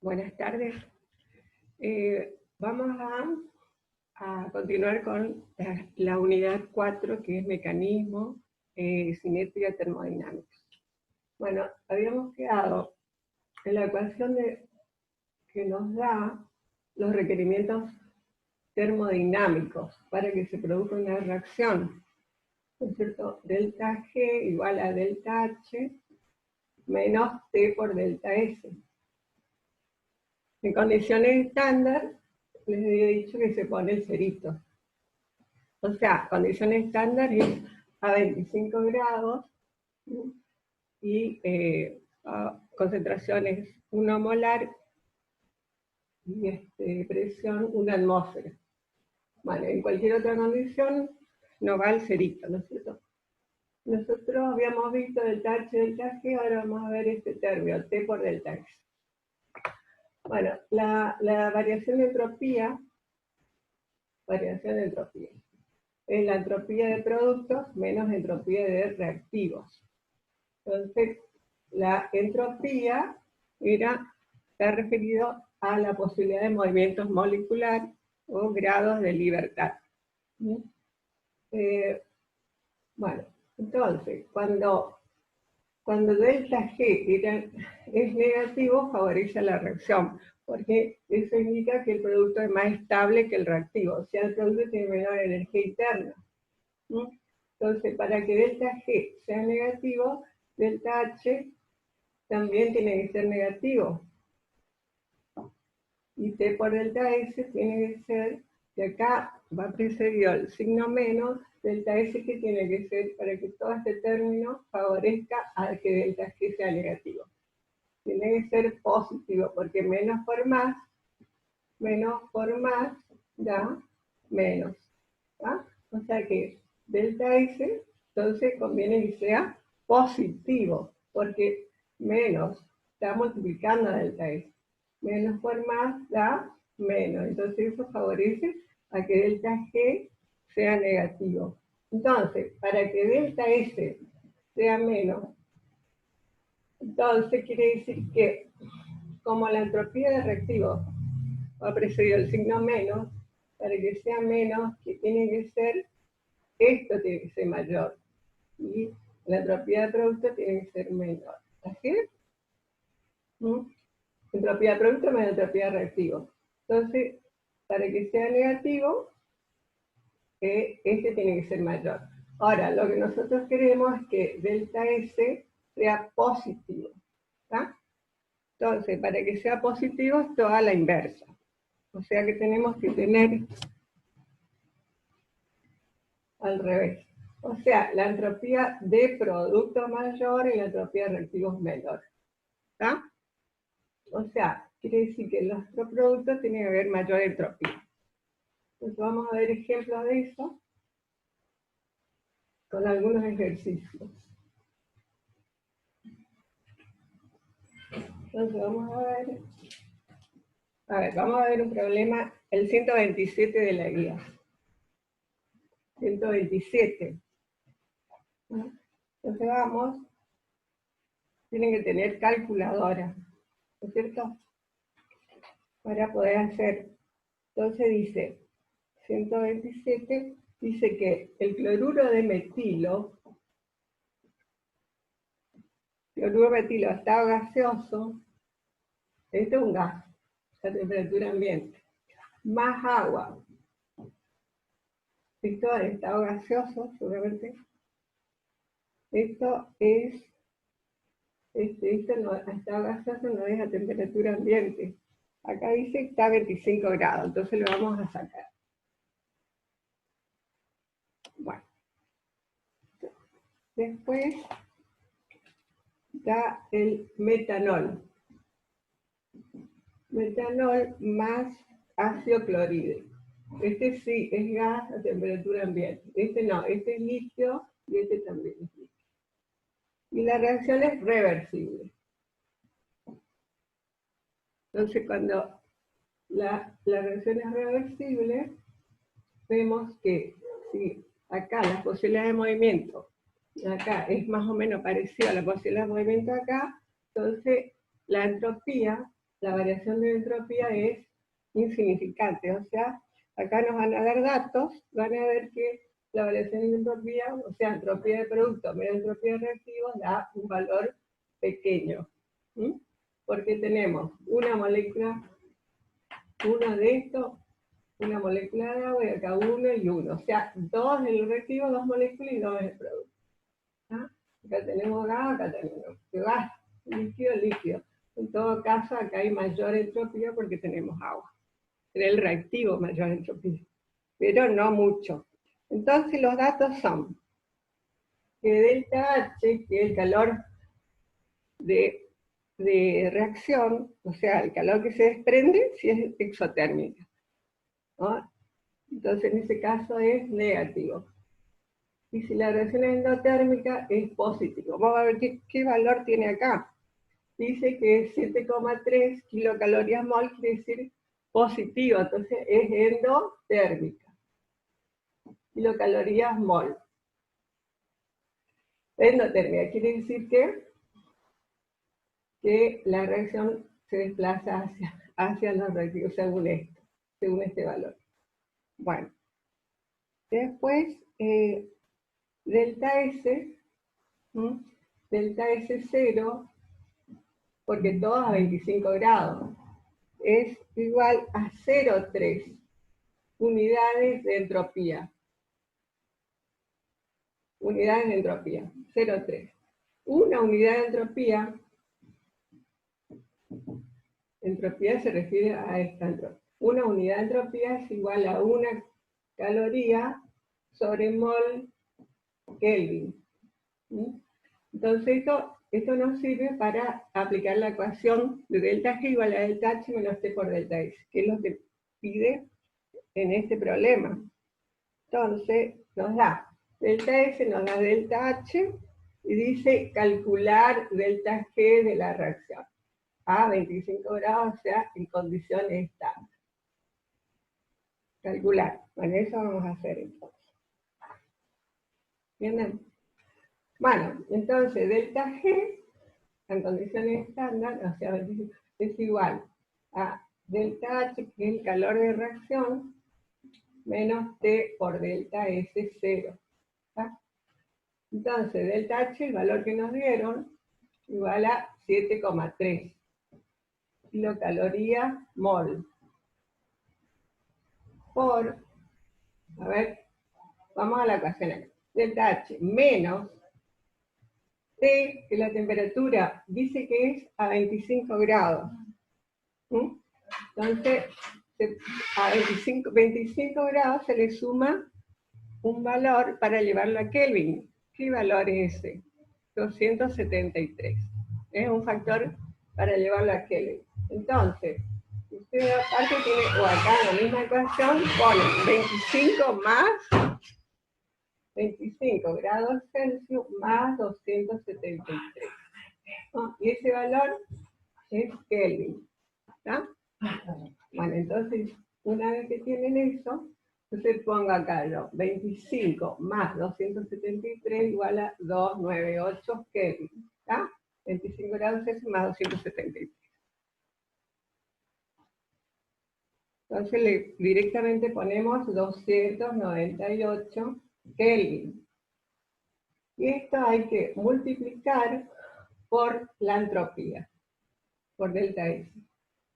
Buenas tardes. Vamos a continuar con la unidad 4, que es mecanismo, simétrica, termodinámica. Bueno, habíamos quedado en la ecuación que nos da los requerimientos termodinámicos para que se produzca una reacción, ¿no es cierto? Delta G igual a delta H menos T por delta S. En condiciones estándar, les había dicho que se pone el cerito. O sea, condiciones estándar es a 25 grados y concentraciones 1 molar y presión 1 atmósfera. Bueno, en cualquier otra condición no va el cerito, ¿no es cierto? Nosotros habíamos visto delta H, delta G, ahora vamos a ver este término, T por delta S. Bueno, la variación de entropía es la entropía de productos menos entropía de reactivos. Entonces, la entropía está referido a la posibilidad de movimientos moleculares o grados de libertad. Bueno, entonces, cuando delta G es negativo, favorece la reacción, porque eso indica que el producto es más estable que el reactivo, o sea, el producto tiene menor energía interna. Entonces, para que delta G sea negativo, delta H también tiene que ser negativo. Y T por delta S tiene que ser, de acá va precedido el signo menos, delta S que tiene que ser para que todo este término favorezca a que delta G sea negativo. Tiene que ser positivo, porque menos por más da menos. ¿Ah? O sea que delta S, entonces conviene que sea positivo, porque menos está multiplicando a delta S. Menos por más da menos, entonces eso favorece a que delta G sea negativo. Entonces, para que delta S sea menos, entonces quiere decir que como la entropía de reactivo va precedido el signo menos, para que sea menos, que tiene que ser, esto tiene que ser mayor, y la entropía de producto tiene que ser menor. ¿Así es? Entropía de producto menos entropía de reactivo. Entonces, para que sea negativo, este tiene que ser mayor. Ahora, lo que nosotros queremos es que delta S sea positivo. ¿Está? Entonces, para que sea positivo es toda la inversa. O sea que tenemos que tener al revés. O sea, la entropía de producto mayor y la entropía de reactivos menor. ¿Está? O sea, quiere decir que nuestro producto tiene que haber mayor entropía. Entonces vamos a ver ejemplos de eso con algunos ejercicios. Entonces vamos a ver un problema, el 127 de la guía. 127. Entonces tienen que tener calculadora, ¿no es cierto? Para poder hacer. Entonces dice, 127, dice que el cloruro de metilo, estado gaseoso, esto es un gas, a temperatura ambiente, más agua. Esto es estado gaseoso, seguramente. Esto no, estado gaseoso no es a temperatura ambiente. Acá dice que está a 25 grados, entonces lo vamos a sacar. Bueno. Después da el metanol. Metanol más ácido clorhídrico. Este sí es gas a temperatura ambiente. Este no, este es líquido y este también es líquido. Y la reacción es reversible. Entonces, cuando la reacción es reversible, vemos que si acá la posibilidad de movimiento, acá es más o menos parecida a la posibilidad de movimiento acá, entonces la entropía la variación de entropía es insignificante. O sea, acá nos van a dar datos, van a ver que la variación de entropía, o sea, entropía de producto menos entropía de reactivos, da un valor pequeño. ¿Sí? Porque tenemos una molécula, una de estos, una molécula de agua, y acá uno y uno. O sea, dos del reactivo, dos moléculas y dos del producto. ¿Ah? Acá tenemos gas, acá tenemos gas, líquido, líquido. En todo caso, acá hay mayor entropía porque tenemos agua. En el reactivo mayor entropía, pero no mucho. Entonces los datos son que delta H, que es el calor de reacción, o sea, el calor que se desprende, si es exotérmica, ¿no? Entonces en ese caso es negativo. Y si la reacción es endotérmica, es positivo. Vamos a ver qué valor tiene acá. Dice que es 7,3 kilocalorías mol, quiere decir positivo, entonces es endotérmica. Kilocalorías mol. Endotérmica quiere decir que la reacción se desplaza hacia los reactivos según este valor. Bueno, después delta S, delta S0, porque todo a 25 grados, es igual a 0,3 unidades de entropía. Unidades de entropía, 0,3. Una unidad de entropía se refiere a esta entropía. Una unidad de entropía es igual a una caloría sobre mol Kelvin. Entonces esto nos sirve para aplicar la ecuación de delta G igual a delta H menos T por delta S, que es lo que pide en este problema. Entonces nos da delta S, nos da delta H, y dice calcular delta G de la reacción a 25 grados, o sea, en condiciones estándar. Calcular. Bueno, eso vamos a hacer entonces. ¿Entienden? Bueno, entonces delta G en condiciones estándar, o sea, es igual a delta H, que es el calor de reacción, menos T por delta S0. ¿Está? Entonces, delta H, el valor que nos dieron, igual a 7,3 kilocalorías mol. Por, a ver, vamos a la ecuación acá. Delta H menos T, que la temperatura dice que es a 25 grados. Entonces, a 25 grados se le suma un valor para llevarlo a Kelvin. ¿Qué valor es ese? 273. Es un factor para llevarlo a Kelvin. Entonces, usted aparte tiene, o acá en la misma ecuación, pone 25 grados Celsius más 273. ¿No? Y ese valor es Kelvin. ¿Está? Bueno, entonces, una vez que tienen eso, entonces pongo acá yo, 25 más 273 igual a 298 Kelvin. ¿Está? 25 grados Celsius más 273. Entonces directamente ponemos 298 Kelvin. Y esto hay que multiplicar por la entropía, por delta S.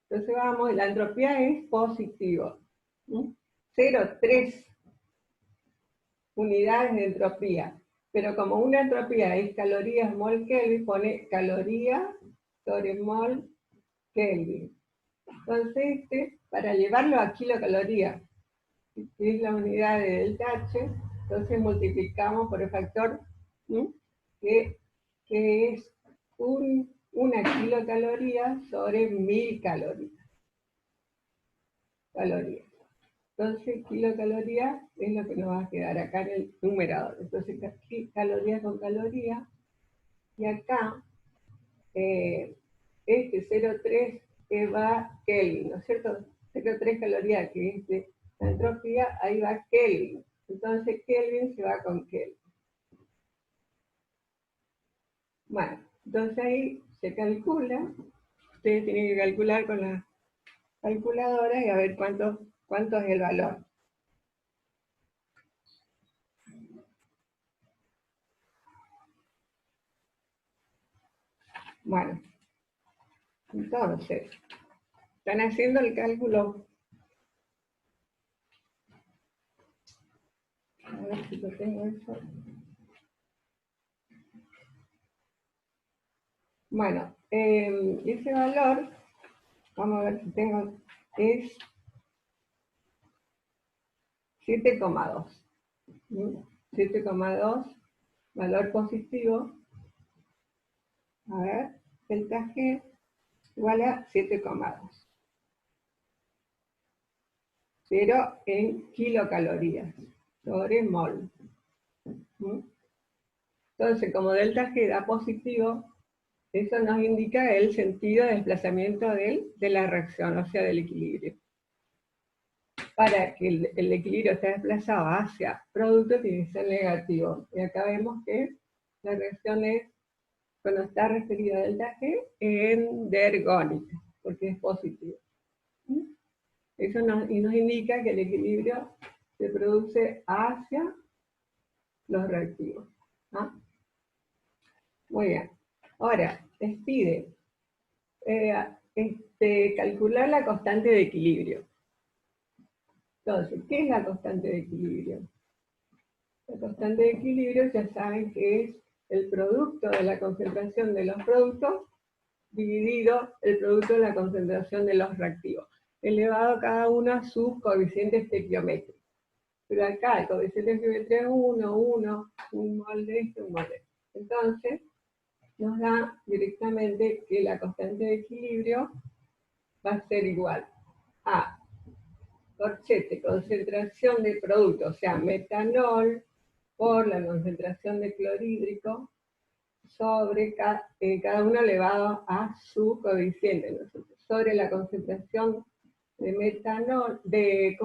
Entonces vamos, la entropía es positivo. 0,3 unidades de entropía. Pero como una entropía es calorías mol Kelvin, pone caloría sobre mol Kelvin. Entonces, para llevarlo a kilocaloría, que es la unidad de delta H, entonces multiplicamos por el factor que es una kilocaloría sobre 1000 calorías. Entonces, kilocaloría es lo que nos va a quedar acá en el numerador. Entonces, caloría con caloría. Y acá, este 0,3 va Kelvin, ¿no es cierto? 0,3 calorías, que es de la entropía, ahí va Kelvin. Entonces, Kelvin se va con Kelvin. Bueno, entonces ahí se calcula ustedes tienen que calcular con las calculadoras y a ver cuánto es el valor. Bueno, entonces, están haciendo el cálculo. A ver si yo tengo eso. Bueno, ese valor, vamos a ver si tengo, es 7,2. 7,2, valor positivo. A ver, delta G igual a 7,2. Pero en kilocalorías sobre mol. Entonces, como delta G da positivo, eso nos indica el sentido de desplazamiento de la reacción, o sea, del equilibrio. Para que el equilibrio esté desplazado hacia producto, tiene que ser negativo. Y acá vemos que la reacción es, cuando está referida a delta G, endergónica, porque es positivo. Eso nos indica que el equilibrio se produce hacia los reactivos. ¿Ah? Muy bien. Ahora, les pide calcular la constante de equilibrio. Entonces, ¿qué es la constante de equilibrio? La constante de equilibrio ya saben que es el producto de la concentración de los productos dividido el producto de la concentración de los reactivos, elevado cada uno a sus coeficientes estequiométricos. Pero acá el coeficiente estequiométrico es 1, 1, un mol de esto, un mol de esto. Entonces, nos da directamente que la constante de equilibrio va a ser igual a corchete, concentración de producto, o sea, metanol por la concentración de clorhídrico sobre cada uno elevado a su coeficiente, ¿no? Sobre la concentración de metanol, de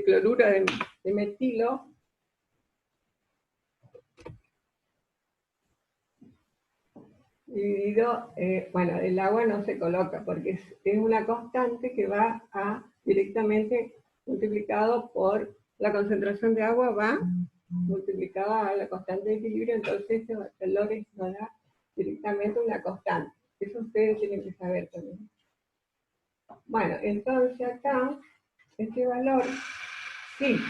cloruro de metilo, dividido, bueno, el agua no se coloca porque es una constante que va directamente multiplicado por la concentración de agua, va multiplicada a la constante de equilibrio, entonces este valor nos da directamente una constante. Eso ustedes tienen que saber también. Bueno, entonces acá, este valor, sí,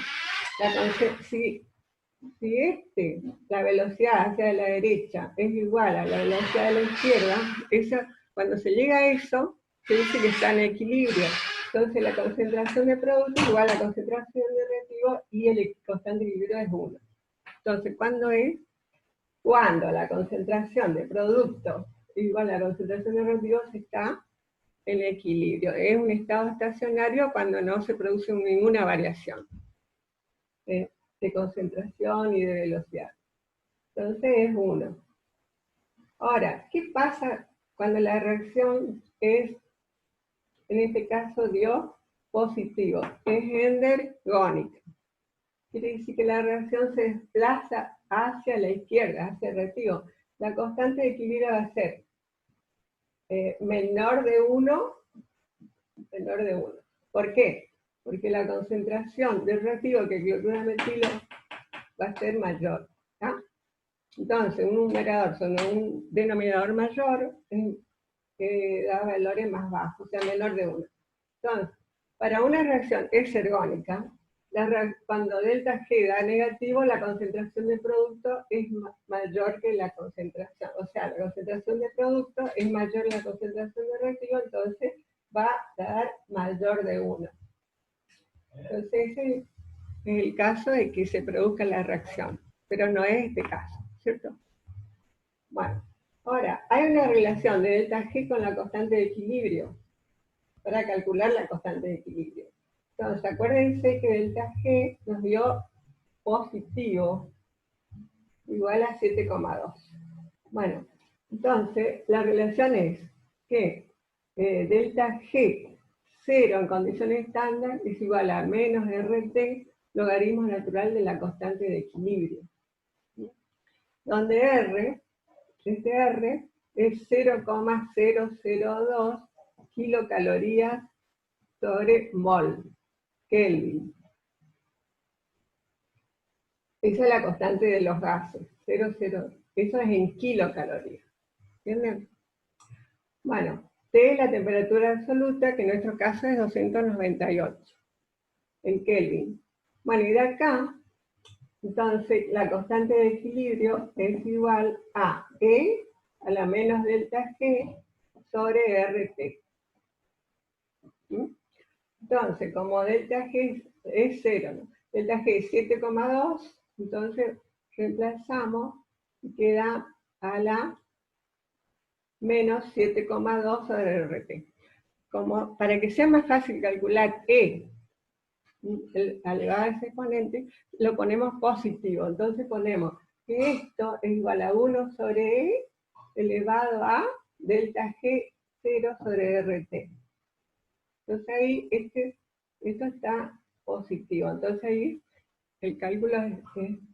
la velocidad hacia la derecha es igual a la velocidad de la izquierda, cuando se llega a eso, se dice que está en equilibrio. Entonces la concentración de producto es igual a la concentración de reactivo y el constante de equilibrio es 1. Entonces, ¿cuándo es? Cuando la concentración de producto igual a la concentración de reactivos está en equilibrio. Es un estado estacionario cuando no se produce ninguna variación de concentración y de velocidad. Entonces es 1. Ahora, ¿qué pasa cuando la reacción es, en este caso dio positivo? Es endergónica. Quiere decir que la reacción se desplaza hacia la izquierda, hacia el reactivo. La constante de equilibrio va a ser menor de 1. ¿Por qué? Porque la concentración del reactivo que cloruro de metilo va a ser mayor. ¿Ah? Entonces, un numerador sobre un denominador mayor que da valores más bajos, o sea, menor de 1. Entonces, para una reacción exergónica, cuando delta G da negativo, la concentración de producto es mayor que la concentración. O sea, la concentración de producto es mayor que la concentración de reactivo, entonces va a dar mayor de 1. Entonces, ese es el caso de que se produzca la reacción, pero no es este caso, ¿cierto? Bueno, ahora, hay una relación de delta G con la constante de equilibrio para calcular la constante de equilibrio. Entonces, acuérdense que delta G nos dio positivo igual a 7,2. Bueno, entonces la relación es que delta G 0 en condiciones estándar es igual a menos RT logaritmo natural de la constante de equilibrio. Donde R, este R es 0,002 kilocalorías sobre mol, Kelvin. Esa es la constante de los gases, 0,0. Eso es en kilocalorías. ¿Entienden? Bueno, T es la temperatura absoluta, que en nuestro caso es 298 en Kelvin. Bueno, y de acá, entonces, la constante de equilibrio es igual a E a la menos delta G sobre RT. ¿Mm? Entonces, como delta G es 0, ¿no? Delta G es 7,2, entonces reemplazamos y queda a la menos 7,2 sobre RT. Como para que sea más fácil calcular E elevado a ese exponente, lo ponemos positivo. Entonces ponemos que esto es igual a 1 sobre E elevado a delta G 0 sobre RT. Entonces ahí esto está positivo. Entonces ahí el cálculo es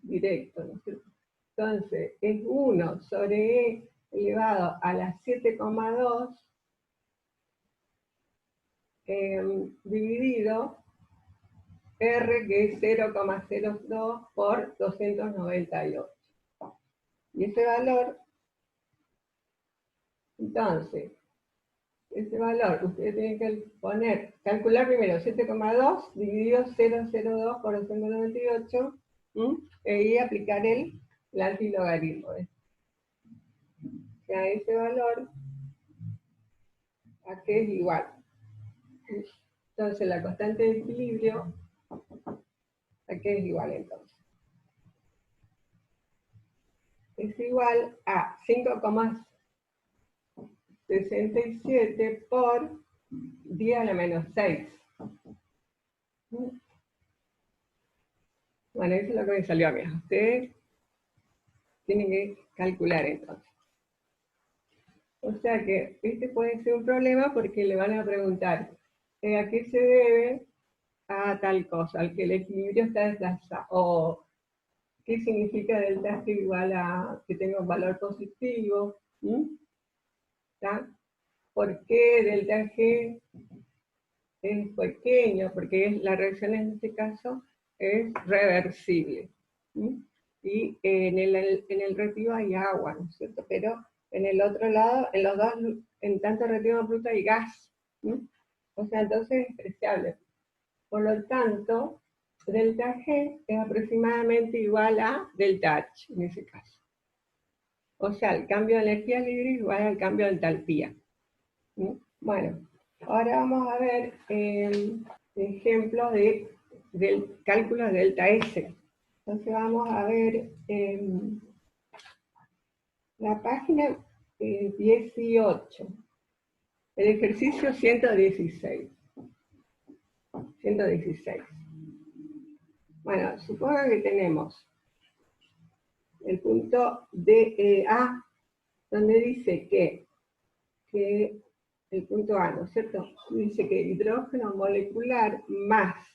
directo, ¿no es cierto? Entonces es 1 sobre E elevado a la 7,2 dividido R, que es 0,02 por 298. Y ese valor, entonces, ese valor ustedes tienen que calcular primero 7,2 dividido 0,02 por 298, y ahí aplicar el antilogaritmo. O sea, ese valor a qué es igual. Entonces, la constante de equilibrio, ¿a qué es igual entonces? Es igual a 5,67 por 10 a la menos 6. Bueno, eso es lo que me salió a mí. Ustedes tienen que calcular entonces. O sea que este puede ser un problema porque le van a preguntar ¿a qué se debe a tal cosa? Al que el equilibrio está desplazado. O ¿qué significa delta G igual a que tenga un valor positivo? ¿Está? ¿Por qué delta G es pequeño? Porque la reacción en este caso es reversible. Y en el reactivo hay agua, ¿no es cierto? Pero en el otro lado, en los dos, en tanto reactivo como bruto hay gas. O sea, entonces es despreciable. Por lo tanto, delta G es aproximadamente igual a delta H en ese caso. O sea, el cambio de energía libre es igual al cambio de entalpía. Bueno, ahora vamos a ver ejemplos del cálculo de delta S. Entonces vamos a ver la página 18, el ejercicio 116. 116. Bueno, supongo que tenemos el punto A, donde dice que el punto A, ¿no es cierto? Dice que hidrógeno molecular más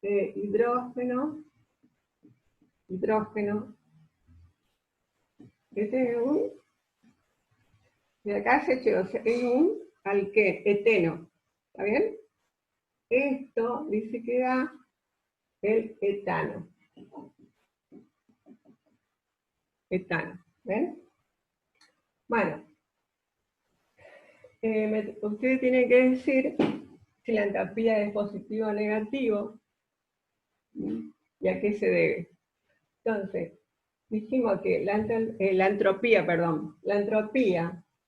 hidrógeno, este es de acá se llegó, es un eteno, ¿está bien? Esto dice que da el etano. ¿Ven? Bueno, ustedes tienen que decir si la entalpía es positivo o negativo y a qué se debe. Entonces, dijimos que la entropía,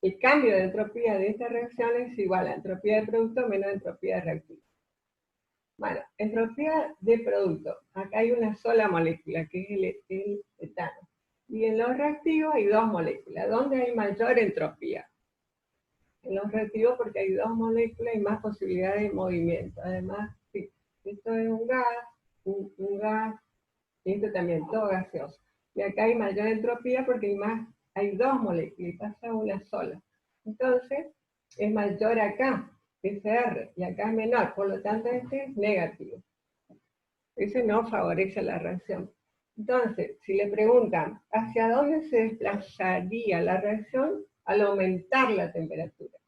el cambio de entropía de esta reacción es igual a entropía de producto menos entropía de reactivo. Bueno, entropía de producto. Acá hay una sola molécula, que es el etano. Y en los reactivos hay dos moléculas. ¿Dónde hay mayor entropía? En los reactivos, porque hay dos moléculas y más posibilidades de movimiento. Además, sí, esto es un gas, y esto también, todo gaseoso. Y acá hay mayor entropía porque hay dos moléculas y pasa una sola. Entonces, es mayor acá, R, y acá es menor, por lo tanto este es negativo. Ese no favorece la reacción. Entonces, si le preguntan, ¿hacia dónde se desplazaría la reacción? al aumentar la temperatura.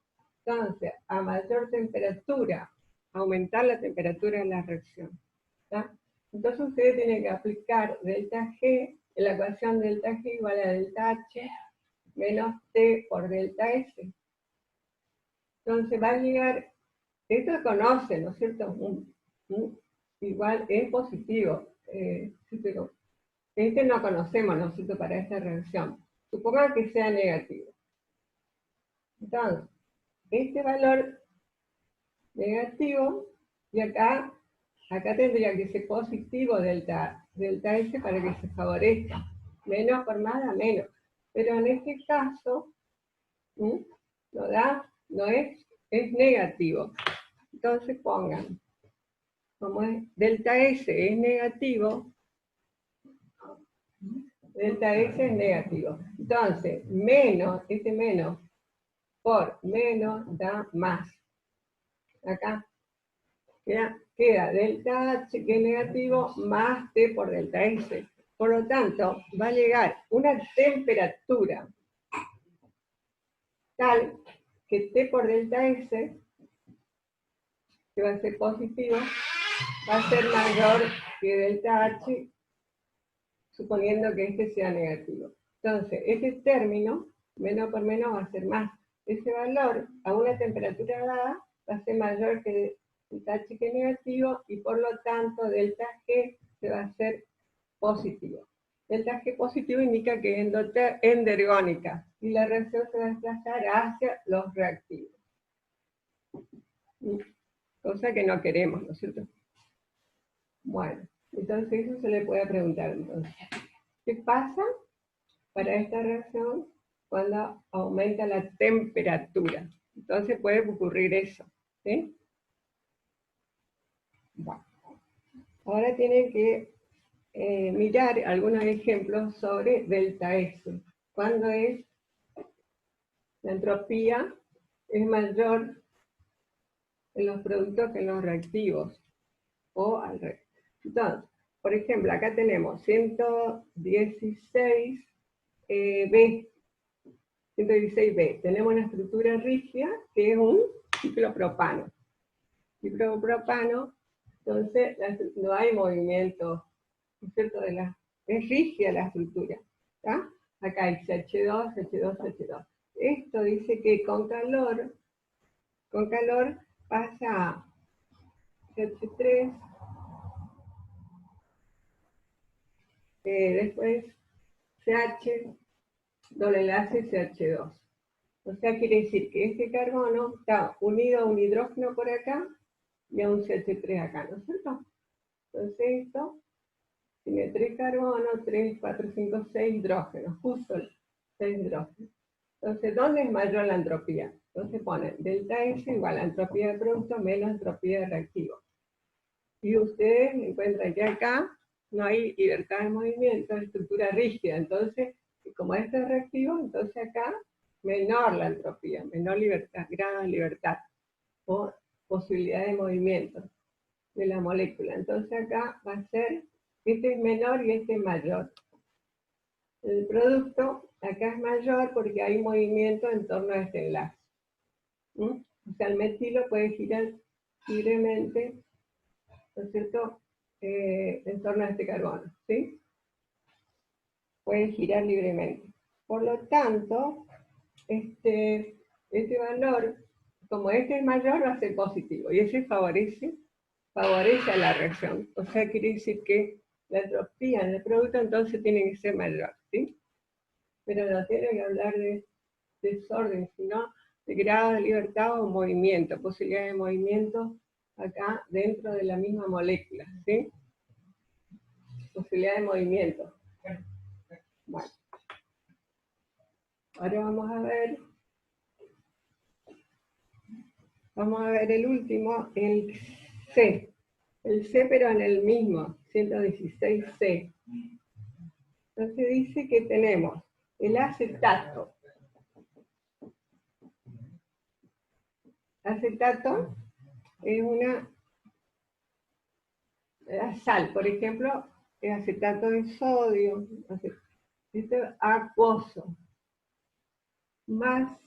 Entonces, a mayor temperatura, aumentar la temperatura de la reacción. ¿Está? Entonces ustedes tienen que aplicar delta G, en la ecuación delta G igual a delta H menos T por delta S. Entonces va a llegar, esto se conoce, ¿no es cierto? Igual es positivo, sí, pero este no conocemos, ¿no es cierto?, para esta reacción. Suponga que sea negativo. Entonces, este valor negativo, y acá tendría que ser positivo delta S para que se favorezca. Menos por más da menos. Pero en este caso, no es negativo. Entonces pongan, como es delta S es negativo, delta S es negativo. Entonces, menos, este menos por menos da más. Acá queda delta H, que es negativo, más T por delta S. Por lo tanto, va a llegar una temperatura tal que T por delta S, que va a ser positivo, va a ser mayor que delta H, suponiendo que este sea negativo. Entonces, este término, menos por menos, va a ser más. Ese valor, a una temperatura dada, va a ser mayor que delta H, que es negativo, y por lo tanto, delta G se va a hacer positivo. Delta G positivo indica que es endergónica, y la reacción se va a desplazar hacia los reactivos. Cosa que no queremos, ¿no es cierto? Bueno, entonces eso se le puede preguntar entonces. ¿Qué pasa para esta reacción cuando aumenta la temperatura? Entonces puede ocurrir eso, ¿sí? Bueno. Ahora tienen que mirar algunos ejemplos sobre delta S. Cuando es la entropía es mayor en los productos que en los reactivos, o al revés. Entonces, por ejemplo, acá tenemos 116B. 116B. Tenemos una estructura rígida que es un ciclopropano. Ciclopropano, entonces no hay movimiento, ¿no es cierto? Es rígida la estructura. ¿Está? Acá hay CH2, CH2, CH2. Esto dice que con calor pasa a CH3, después CH, doble enlace CH2. O sea, quiere decir que este carbono está unido a un hidrógeno por acá y a un CH3 acá, ¿no es cierto? Entonces esto tiene 3 carbonos, 3, 4, 5, 6 hidrógenos, justo 6 hidrógenos. Entonces, ¿dónde es mayor la entropía? Entonces ponen delta S igual a entropía de producto menos entropía de reactivo. Y ustedes encuentran que acá no hay libertad de movimiento, es estructura rígida. Entonces, como esto es reactivo, entonces acá menor la entropía, menor libertad, grado de libertad o posibilidad de movimiento de la molécula. Entonces acá va a ser, este es menor y este es mayor. El producto acá es mayor porque hay movimiento en torno a este enlace. O sea, el metilo puede girar libremente, ¿no es cierto?, en torno a este carbono, ¿sí? Puede girar libremente. Por lo tanto, este valor, como este es mayor, va a ser positivo, y ese favorece a la reacción. O sea, quiere decir que la entropía en el producto entonces tiene que ser mayor, ¿sí? Pero no tiene que hablar de desorden, sino de grado de libertad o movimiento, posibilidad de movimiento acá dentro de la misma molécula, ¿sí? Posibilidad de movimiento. Bueno. Ahora vamos a ver el último, el C. El C, pero en el mismo, 116C. Entonces dice que tenemos el acetato. Acetato es una sal, por ejemplo, es acetato de sodio, esto es acuoso. más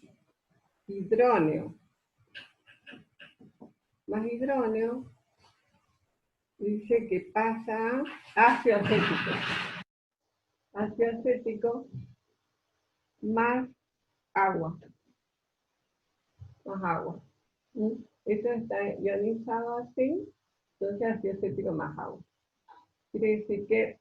hidróneo. Más hidróneo dice que pasa a ácido acético. Ácido acético más agua. Más agua. Esto está ionizado así, entonces ácido acético más agua. Quiere decir que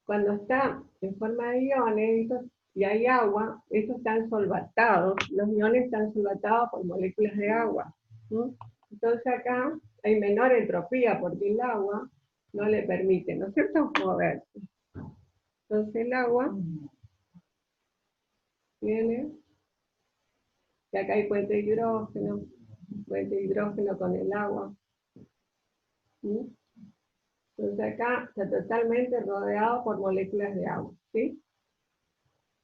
cuando está en forma de iones y hay agua, estos están solvatados, los iones están solvatados por moléculas de agua. Entonces acá hay menor entropía porque el agua no le permite, ¿no es cierto?, moverse. Entonces el agua tiene, y acá hay puente de hidrógeno con el agua. Entonces acá está totalmente rodeado por moléculas de agua, ¿sí?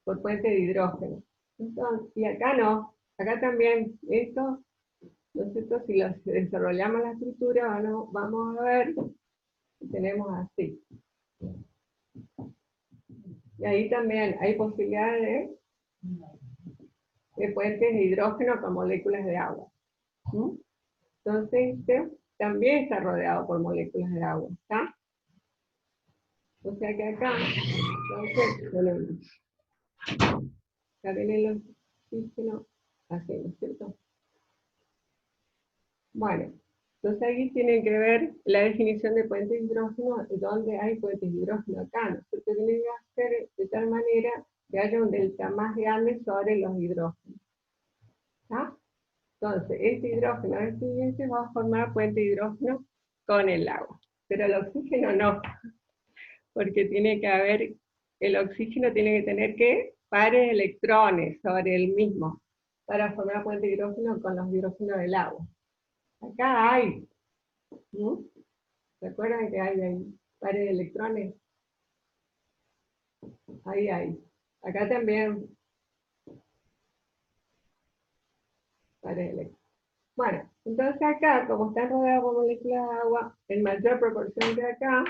Por puente de hidrógeno. Entonces, y acá no, acá también, esto, nosotros si lo desarrollamos la estructura, vamos a ver que tenemos así. Y ahí también hay posibilidades de puentes de hidrógeno con moléculas de agua. Entonces, este también está rodeado por moléculas de agua, ¿está? O sea que acá, entonces, tenemos, acá viene el oxígeno, así, ¿no es cierto? Bueno, entonces aquí tienen que ver la definición de puente de hidrógeno, donde hay puentes de hidrógeno acá, ¿no? Porque tiene que hacer de tal manera que haya un delta más grande sobre los hidrógenos. ¿Está? Entonces, este hidrógeno siguiente va a formar puente de hidrógeno con el agua. Pero el oxígeno no, porque tiene que haber, el oxígeno tiene que tener que pares de electrones sobre el mismo para formar puente de hidrógeno con los hidrógenos del agua. Acá hay, ¿se acuerdan que hay pares de electrones? Ahí hay. Acá también pares de electrones. Bueno, entonces acá, como están rodeados por moléculas de agua, en mayor proporción que acá,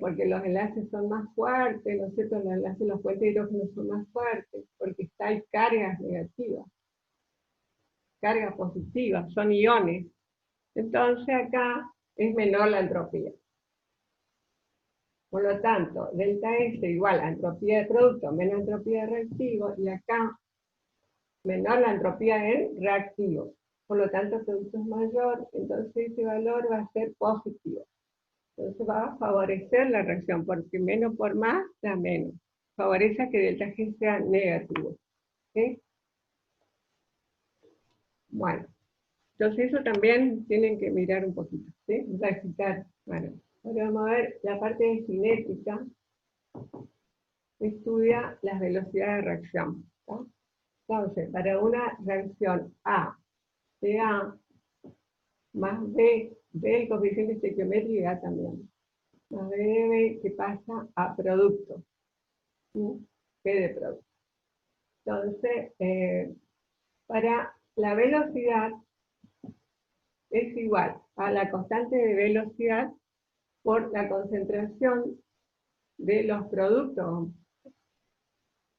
porque los enlaces son más fuertes, ¿no es cierto? Los enlaces, los puentes de hidrógeno son más fuertes, porque hay cargas negativas, cargas positivas, son iones. Entonces acá es menor la entropía. Por lo tanto, delta S igual a entropía de producto menos entropía de reactivo, y acá menor la entropía en reactivo. Por lo tanto, el producto es mayor, entonces ese valor va a ser positivo. Entonces va a favorecer la reacción, porque menos por más da menos. Favorece a que delta G sea negativo. ¿Sí? Bueno, entonces eso también tienen que mirar un poquito, ¿sí? Practicar. Bueno, ahora vamos a ver la parte de cinética. Estudia las velocidades de reacción. ¿Sí? Entonces, para una reacción A de A más B, B el coeficiente estequiométrico y A también, más B de B que pasa a producto, ¿sí? B de producto. Entonces, para la velocidad es igual a la constante de velocidad por la concentración de los productos.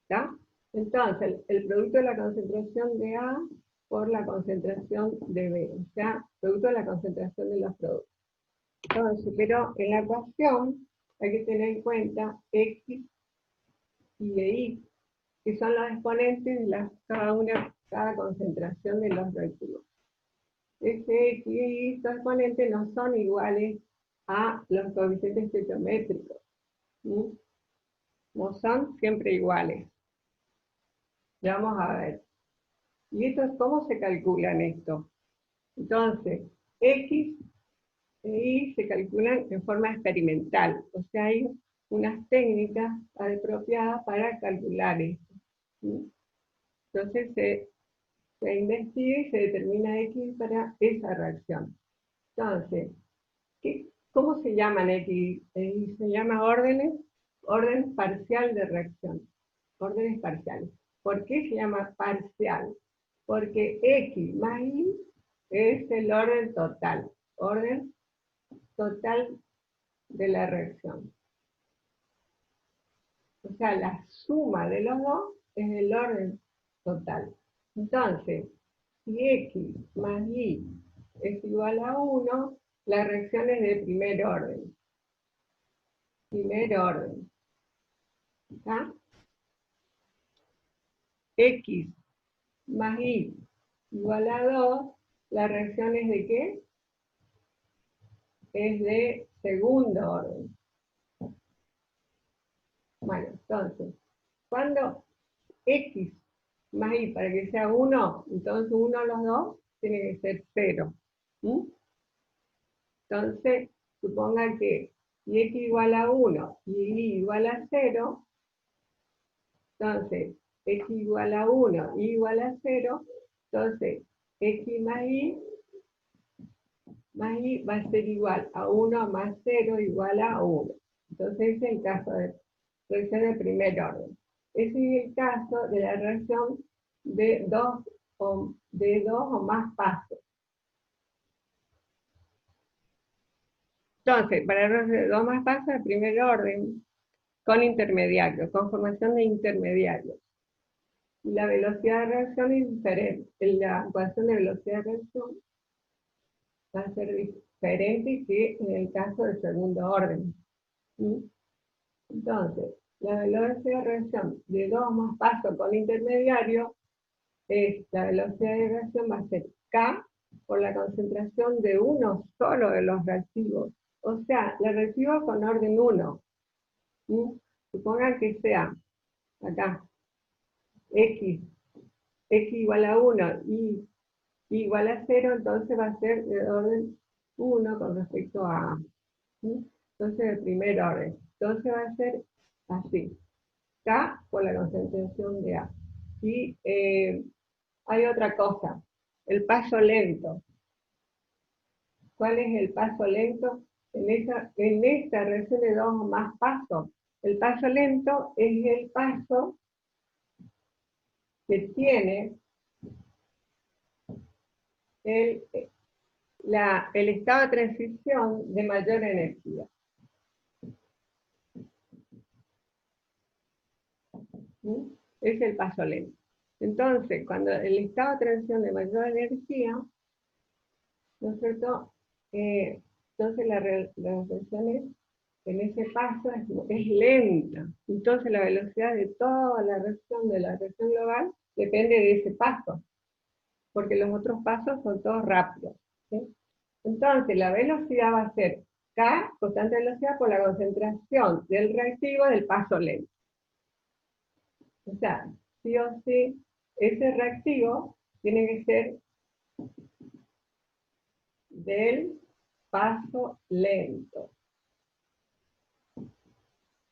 ¿Está? Entonces, el producto de la concentración de A por la concentración de B, o sea, producto de la concentración de los productos. Entonces, pero en la ecuación hay que tener en cuenta X y de Y, que son los exponentes de cada concentración de los reactivos. Este X y Y, estos exponentes no son iguales a los coeficientes estequiométricos. No son siempre iguales. Ya vamos a ver. ¿Y esto cómo se calculan esto? Entonces, X e Y se calculan en forma experimental. O sea, hay unas técnicas apropiadas para calcular esto. Entonces se investiga y se determina X para esa reacción. Entonces, ¿cómo se llaman X? Se llama orden parcial de reacción. Órdenes parciales. ¿Por qué se llama parcial? Porque X más Y es el orden total. Orden total de la reacción. O sea, la suma de los dos es el orden total. Entonces, si X más Y es igual a 1, la reacción es de primer orden. Primer orden. ¿Está? X más Y igual a 2, la reacción es de ¿qué? Es de segundo orden. Bueno, entonces, cuando X más Y para que sea 1, entonces uno de los dos tiene que ser 0. ¿Mm? Entonces, suponga que si X igual a 1 y Y igual a 0, entonces X igual a 1, Y igual a 0, entonces X más Y va a ser igual a 1 más 0 igual a 1. Entonces ese es el caso de reacción de primer orden. Ese es el caso de la reacción de dos o más pasos. Entonces, para la reacción de dos o más pasos de primer orden, con intermediarios, con formación de intermediarios. La velocidad de reacción es diferente. La ecuación de velocidad de reacción va a ser diferente que en el caso del segundo orden. ¿Sí? Entonces, la velocidad de reacción de dos más pasos con intermediario es la velocidad de reacción va a ser K por la concentración de uno solo de los reactivos. O sea, los reactivos con orden 1. ¿Sí? Supongan que sea acá X igual a 1 y igual a 0, entonces va a ser de orden 1 con respecto a A. ¿Sí? Entonces, de primer orden. Entonces va a ser así. K por la concentración de A. Y hay otra cosa, el paso lento. ¿Cuál es el paso lento? En esta reacción de dos o más pasos. El paso lento es el paso que tiene el, el estado de transición de mayor energía. ¿Sí? Es el paso lento. Entonces, cuando el estado de transición de mayor energía, ¿no es cierto? Entonces la reacción en ese paso es lenta. Entonces la velocidad de toda la reacción de la reacción global depende de ese paso, porque los otros pasos son todos rápidos. ¿Sí? Entonces la velocidad va a ser K, constante de velocidad, por la concentración del reactivo del paso lento. O sea, sí o sí, ese reactivo tiene que ser del paso lento.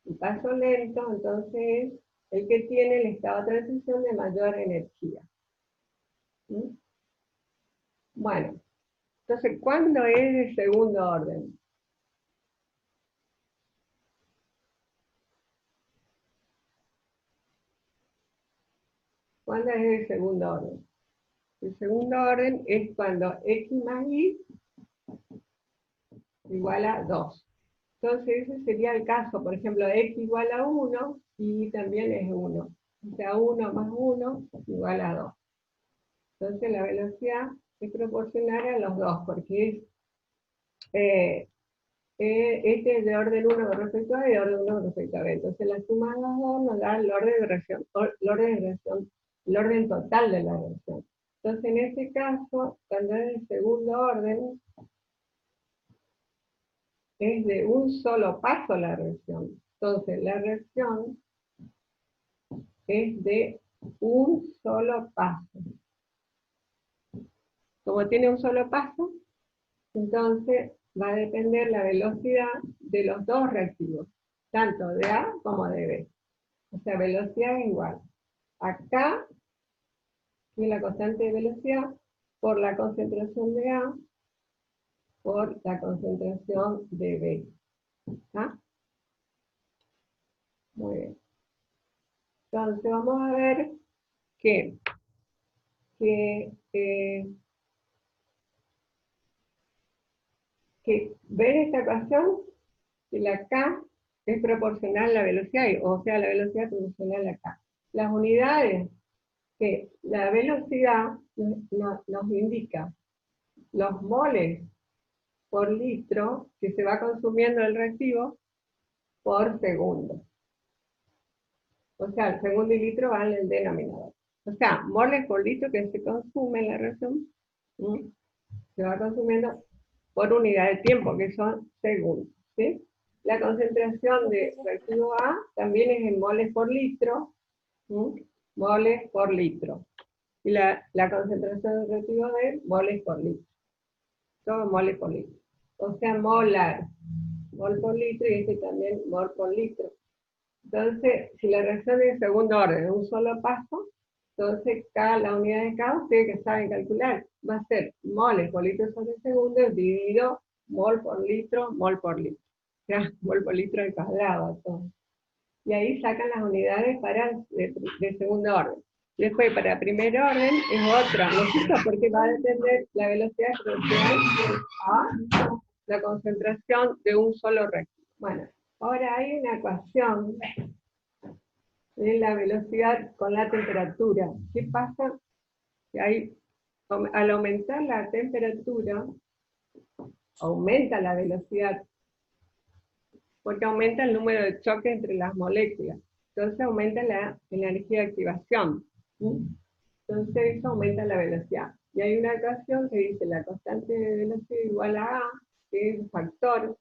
El paso lento, entonces, es el que tiene el estado de transición de mayor energía. ¿Sí? Bueno, entonces, ¿cuándo es el segundo orden? ¿Cuándo es el segundo orden? El segundo orden es cuando X más Y igual a 2. Entonces, ese sería el caso, por ejemplo, X igual a 1 y Y también es 1. O sea, 1 más 1 igual a 2. Entonces, la velocidad es proporcional a los dos, porque es este es de orden 1 con respecto a A y de orden 1 con respecto a B. Entonces la suma de los dos nos da el orden de reacción, el orden total de la reacción. Entonces en este caso, cuando es el segundo orden, es de un solo paso la reacción. Entonces la reacción es de un solo paso. Como tiene un solo paso, entonces va a depender la velocidad de los dos reactivos, tanto de A como de B. O sea, velocidad es igual. Acá tiene la constante de velocidad por la concentración de A por la concentración de B. ¿Ah? Muy bien. Entonces vamos a ver que, que, eh, que ver esta ecuación, que la K es proporcional a la velocidad, o sea, la velocidad proporcional acá. Las unidades que la velocidad nos indica los moles por litro que se va consumiendo el reactivo por segundo. O sea, el segundo y litro van en el denominador. O sea, moles por litro que se consume en la reacción, se va consumiendo por unidad de tiempo, que son segundos. ¿Sí? La concentración de reactivo A también es en moles por litro, moles por litro. Y la concentración de reactivo B, moles por litro. Todo moles por litro. O sea, molar, mol por litro, y este también mol por litro. Entonces, si la reacción es de segundo orden, un solo paso, entonces la unidad de cada, ustedes que saben calcular, va a ser moles por litro sobre segundo dividido mol por litro, mol por litro. Ya, mol por litro al cuadrado. Todo. Y ahí sacan las unidades de segundo orden. Después, para primer orden, es otra, ¿no? Porque va a depender la velocidad exponencial a la concentración de un solo reactivo. Bueno, ahora hay una ecuación de la velocidad con la temperatura. ¿Qué pasa? Que al aumentar la temperatura, aumenta la velocidad, porque aumenta el número de choques entre las moléculas. Entonces aumenta la energía de activación. Entonces eso aumenta la velocidad. Y hay una ecuación que dice la constante de velocidad igual a A, que es un factor,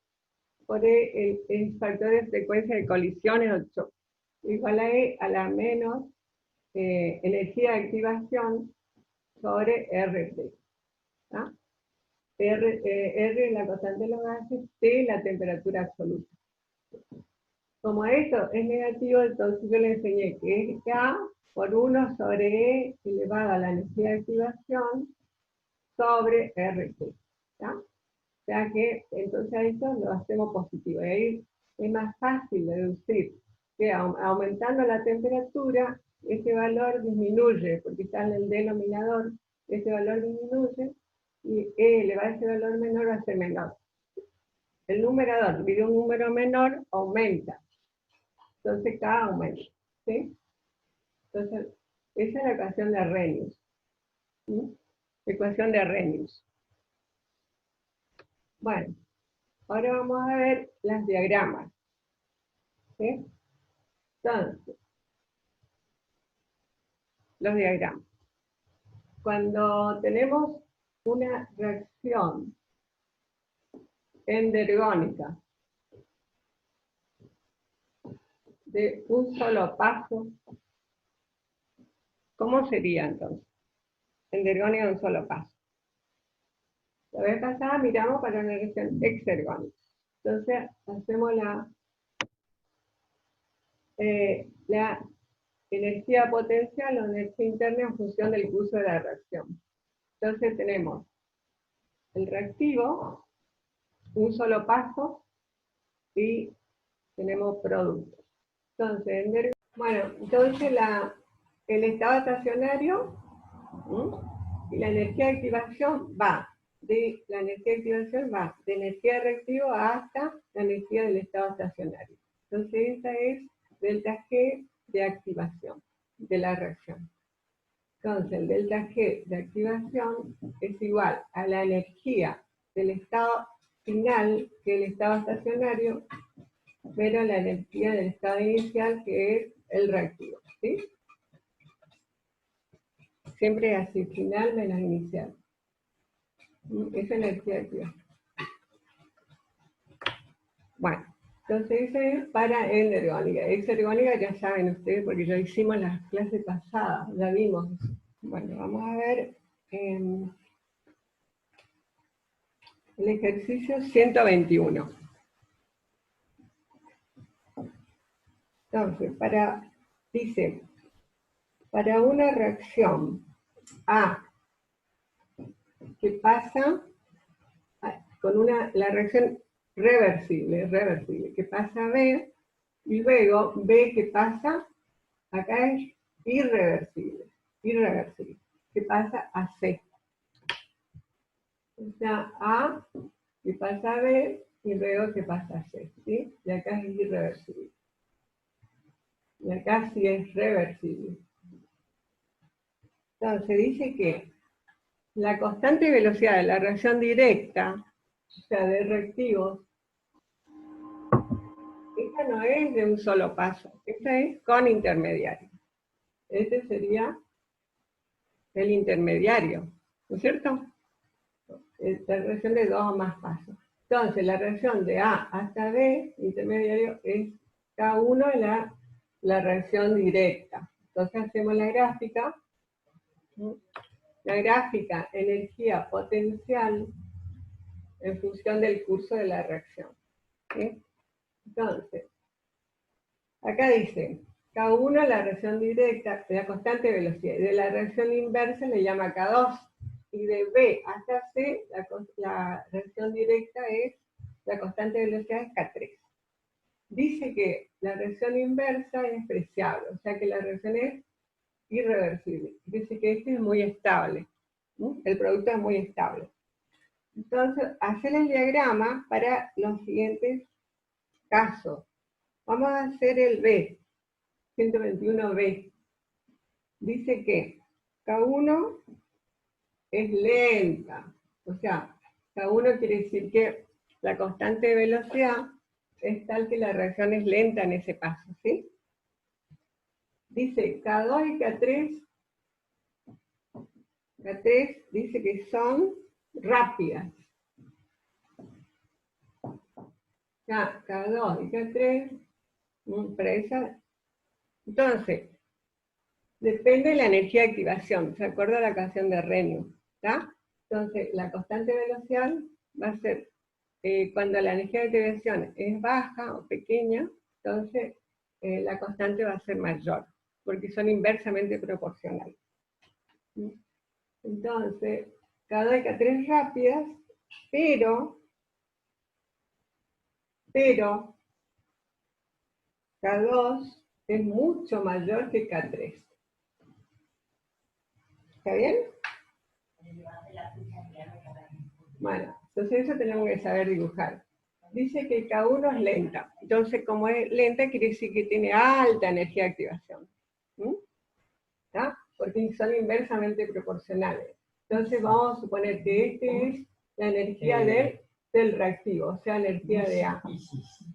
por el factor de frecuencia de colisiones o choques. Igual a E a la menos energía de activación sobre RT. ¿Ah? R es la constante de los gases, T la temperatura absoluta. Como esto es negativo, entonces yo le enseñé que es K por 1 sobre E elevado a la energía de activación sobre RT. ¿Ya? O sea que entonces a esto lo hacemos positivo. Y ahí es más fácil de deducir que aumentando la temperatura, ese valor disminuye, porque está en el denominador, ese valor disminuye, y E elevado a ese valor menor va a ser menor. El numerador dividido un número menor aumenta. Entonces K aumenta. ¿Sí? Entonces, esa es la ecuación de Arrhenius. ¿Sí? Ecuación de Arrhenius. Bueno, ahora vamos a ver las diagramas. ¿Sí? Entonces, los diagramas. Cuando tenemos una reacción endergónica de un solo paso, ¿cómo sería entonces? Endergónica de un solo paso. La vez pasada miramos para una reacción exergónica. Entonces, hacemos la energía potencial o energía interna en función del curso de la reacción. Entonces tenemos el reactivo, un solo paso, y tenemos productos. Entonces, bueno, entonces el estado estacionario y la energía de activación de energía de reactivo hasta la energía del estado estacionario. Entonces esa es delta G de activación de la reacción. Entonces el delta G de activación es igual a la energía del estado final, que el estado estacionario, pero la energía del estado inicial, que es el reactivo. ¿Sí? Siempre es así, final menos inicial. Esa energía activa. Bueno, entonces ese es para endergónica. Exergónica ya saben ustedes, porque ya hicimos las clases pasadas, ya vimos. Bueno, vamos a ver el ejercicio 121. Entonces, dice, para una reacción A que pasa con la reacción reversible, que pasa a B, y luego B que pasa, acá es irreversible, que pasa a C. O sea, A que pasa a B, y luego se pasa a C, ¿sí? Y acá es irreversible. Y acá sí es reversible. Entonces dice que la constante velocidad de la reacción directa, o sea, de reactivos, esta no es de un solo paso, esta es con intermediario. Este sería el intermediario, ¿no es cierto? La reacción de 2 o más pasos. Entonces, la reacción de A hasta B, intermediario, es K1 en la reacción directa. Entonces, hacemos la gráfica. La gráfica, energía potencial en función del curso de la reacción. ¿Sí? Entonces, acá dice, K1 la reacción directa, la constante velocidad, de la reacción inversa le llama K2, y de B hasta C, la reacción directa es, la constante velocidad es K3. Dice que la reacción inversa es despreciable, o sea que la reacción es irreversible. Dice que este es muy estable, ¿no? El producto es muy estable. Entonces, hacer el diagrama para los siguientes casos. Vamos a hacer el B, 121B. Dice que K1 es lenta, o sea, K1 quiere decir que la constante de velocidad es tal que la reacción es lenta en ese paso, ¿sí? Dice K2 y K3 dice que son rápidas. Ya, K2 y K3, para esa. Entonces, depende de la energía de activación, ¿se acuerda la canción de Renu? ¿Está? Entonces, la constante de velocidad va a ser, cuando la energía de activación es baja o pequeña, entonces la constante va a ser mayor, porque son inversamente proporcionales. Entonces, K2 y K3 rápidas, pero K2 es mucho mayor que K3. ¿Está bien? Bueno, entonces eso tenemos que saber dibujar. Dice que K1 es lenta. Entonces, como es lenta, quiere decir que tiene alta energía de activación. ¿Está? Porque son inversamente proporcionales. Entonces, vamos a suponer que este es la energía del reactivo, o sea, energía de A.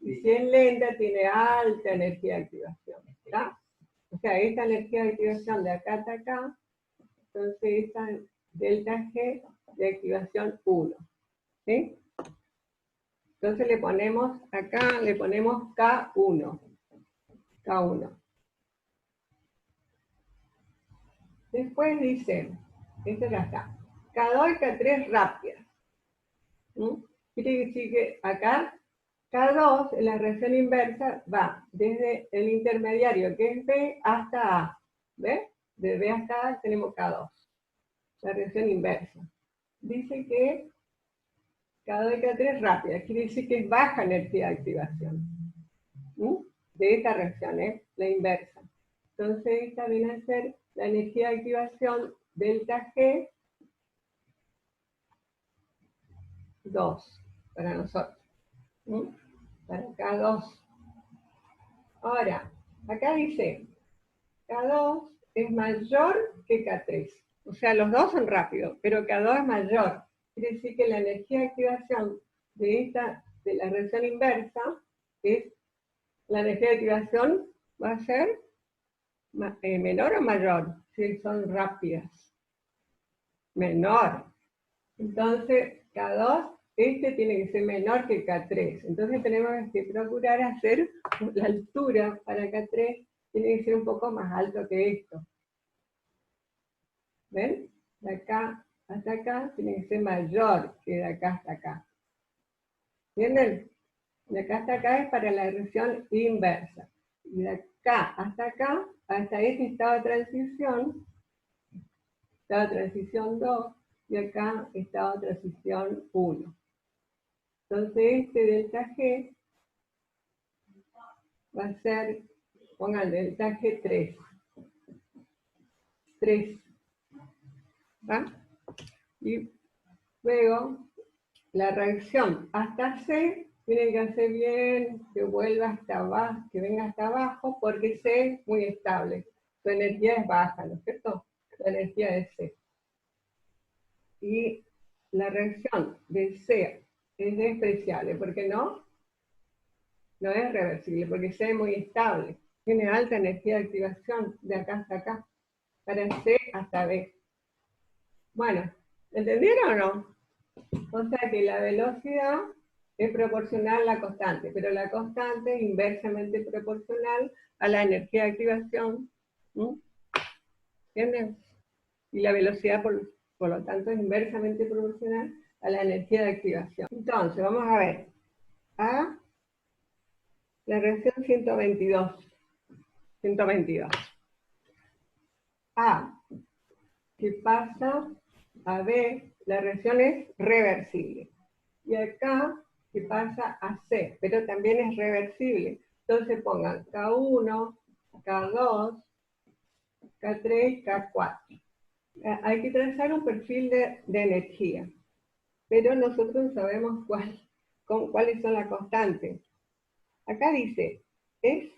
Y si es lenta, tiene alta energía de activación. ¿Está? O sea, esta energía de activación de acá hasta acá, entonces esta delta G de activación 1. ¿Sí? Entonces le ponemos acá, le ponemos K1. K1. Después dice, esto ya está, K2 y K3 rápidas. Quiere decir que acá K2 en la reacción inversa va desde el intermediario que es B hasta A. ¿Ves? De B hasta A tenemos K2. La reacción inversa. Dice que K2 y K3 rápida, quiere decir que es baja energía de activación. De esta reacción, la inversa. Entonces esta viene a ser la energía de activación delta G 2 para nosotros. Para K2. Ahora, acá dice, K2 es mayor que K3. O sea, los dos son rápidos, pero K2 es mayor. Quiere decir que la energía de activación de la reacción inversa es, la energía de activación va a ser menor o mayor, si son rápidas. Menor. Entonces, K2, este tiene que ser menor que K3. Entonces tenemos que procurar hacer la altura para K3, tiene que ser un poco más alto que esto. ¿Ven? De acá hasta acá tiene que ser mayor que de acá hasta acá. ¿Entienden? De acá hasta acá es para la reacción inversa. Y de acá, hasta este estado de transición 2, y acá estado de transición 1. Entonces este delta G va a ser, pongan delta G 3. 3. ¿Va? Y luego la reacción hasta C tiene que hacer bien, que vuelva hasta abajo, que venga hasta abajo, porque C es muy estable. Su energía es baja, ¿no es cierto? La energía de C. Y la reacción de C es despreciable, porque no es reversible, porque C es muy estable. Tiene alta energía de activación de acá hasta acá, para C hasta B. Bueno, ¿entendieron o no? O sea que la velocidad es proporcional a la constante, pero la constante es inversamente proporcional a la energía de activación. ¿Entienden? Y la velocidad, por lo tanto, es inversamente proporcional a la energía de activación. Entonces, vamos a ver. A la reacción 122. A, que pasa a B, la reacción es reversible. Y acá, que pasa a C, pero también es reversible. Entonces pongan K1, K2, K3, K4. Hay que trazar un perfil de energía, pero nosotros sabemos cuáles son las constantes. Acá dice, sí,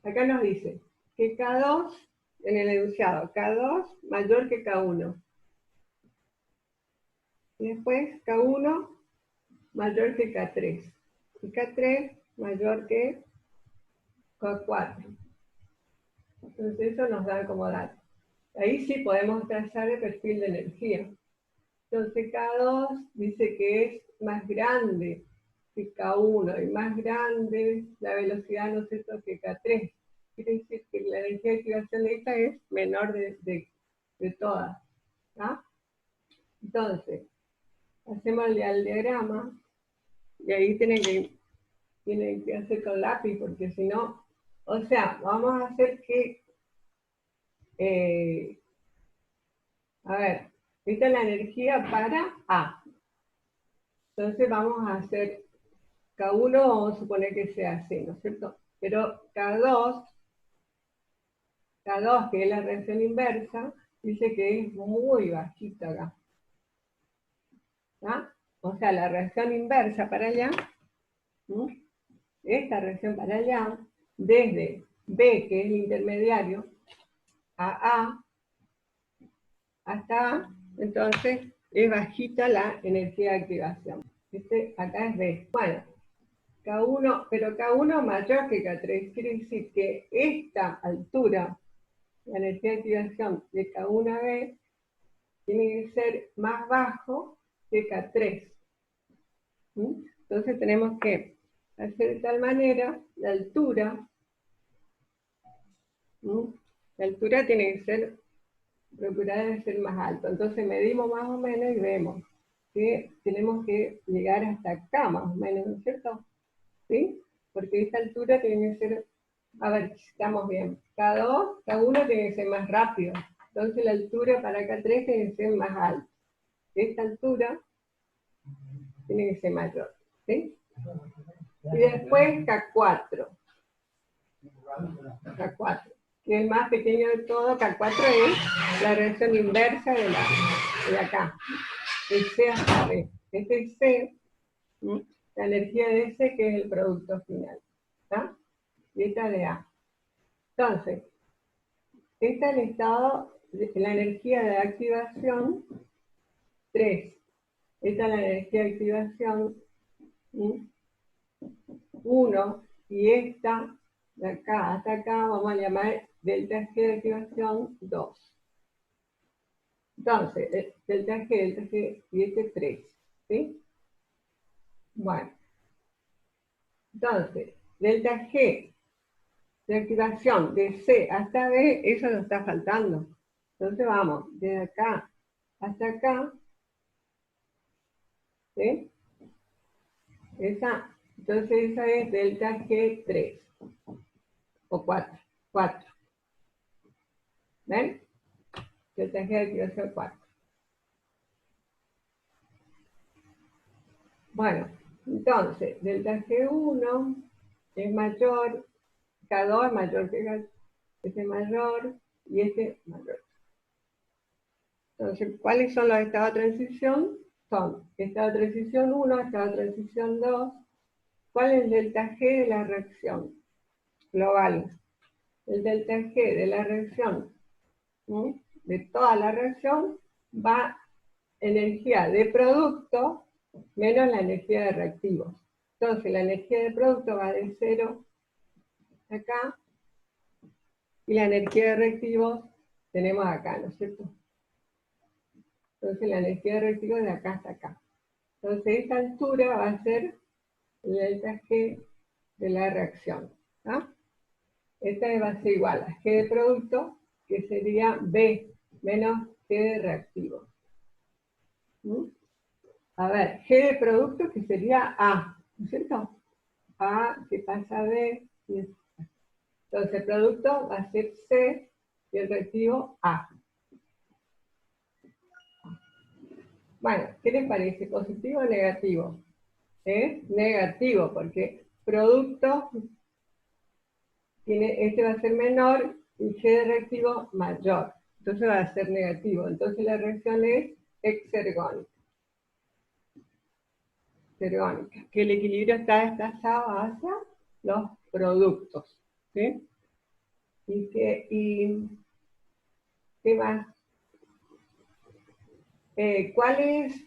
acá nos dice que K2, en el enunciado, K2 mayor que K1. Y después K1 mayor que K3. Y K3 mayor que K4. Entonces eso nos da como dato. Ahí sí podemos trazar el perfil de energía. Entonces K2 dice que es más grande que K1 y más grande la velocidad, no sé, que K3. Quiere decir que la energía de activación de esta es menor de todas. ¿Ah? Entonces, hacemos el diagrama y ahí tienen que hacer con lápiz, porque si no, o sea, vamos a hacer que, a ver, esta es la energía para A. Entonces vamos a hacer K1, vamos a suponer que sea así, ¿no es cierto? Pero K2, que es la reacción inversa, dice que es muy bajita acá. ¿Ah? O sea, la reacción inversa para allá, esta reacción para allá, desde B, que es el intermediario, a hasta A, entonces es bajita la energía de activación. Acá es B. Bueno, K1, pero K1 mayor que K3, quiere decir que esta altura, la energía de activación de K1 a B, tiene que ser más bajo que K3. Entonces tenemos que hacer de tal manera la altura tiene que ser, procurar de ser más alto. Entonces medimos más o menos y vemos que tenemos que llegar hasta acá más o menos, ¿no es cierto? ¿Sí? Porque esta altura tiene que ser, a ver si estamos bien, K1 tiene que ser más rápido. Entonces la altura para K3 tiene que ser más alta. Esta altura tiene que ser mayor. ¿Sí? Y después K4, que es el más pequeño de todo. K4 es la reacción inversa de acá, el C hasta B. Este es C, la energía de C, que es el producto final. ¿Está? Y esta de A. Entonces, esta es el estado de la energía de activación 3. Esta es la energía de activación 1. Y esta, de acá hasta acá, vamos a llamar delta G de activación 2. Entonces, delta G, y este 3. ¿Sí? Bueno. Entonces, delta G de activación de C hasta B, eso nos está faltando. Entonces vamos, de acá hasta acá, ¿sí? Entonces esa es delta G3, o 4. ¿Ven? Delta G de activación 4. Bueno, entonces, delta G1 es mayor, K2 es mayor que este mayor, y este mayor. Entonces, ¿cuáles son los estados de transición? son estado de transición 1, estado de transición 2. ¿Cuál es el delta G de la reacción global? El delta G de la reacción, de toda la reacción, va energía de producto menos la energía de reactivos. Entonces la energía de producto va de 0 acá, y la energía de reactivos tenemos acá, ¿no es cierto? Entonces la energía de reactivos de acá hasta acá. Entonces esta altura va a ser el delta G de la reacción. ¿Ah? Esta va a ser igual a G de producto, que sería B menos G de reactivo. A ver, G de producto que sería A, ¿no es cierto? A que pasa a B. Entonces el producto va a ser C y el reactivo A. Bueno, ¿qué les parece? ¿Positivo o negativo? Negativo, porque producto este va a ser menor y G de reactivo mayor. Entonces va a ser negativo. Entonces la reacción es exergónica. Que el equilibrio está desplazado hacia los productos. ¿Sí? ¿Y qué más? ¿Cuál es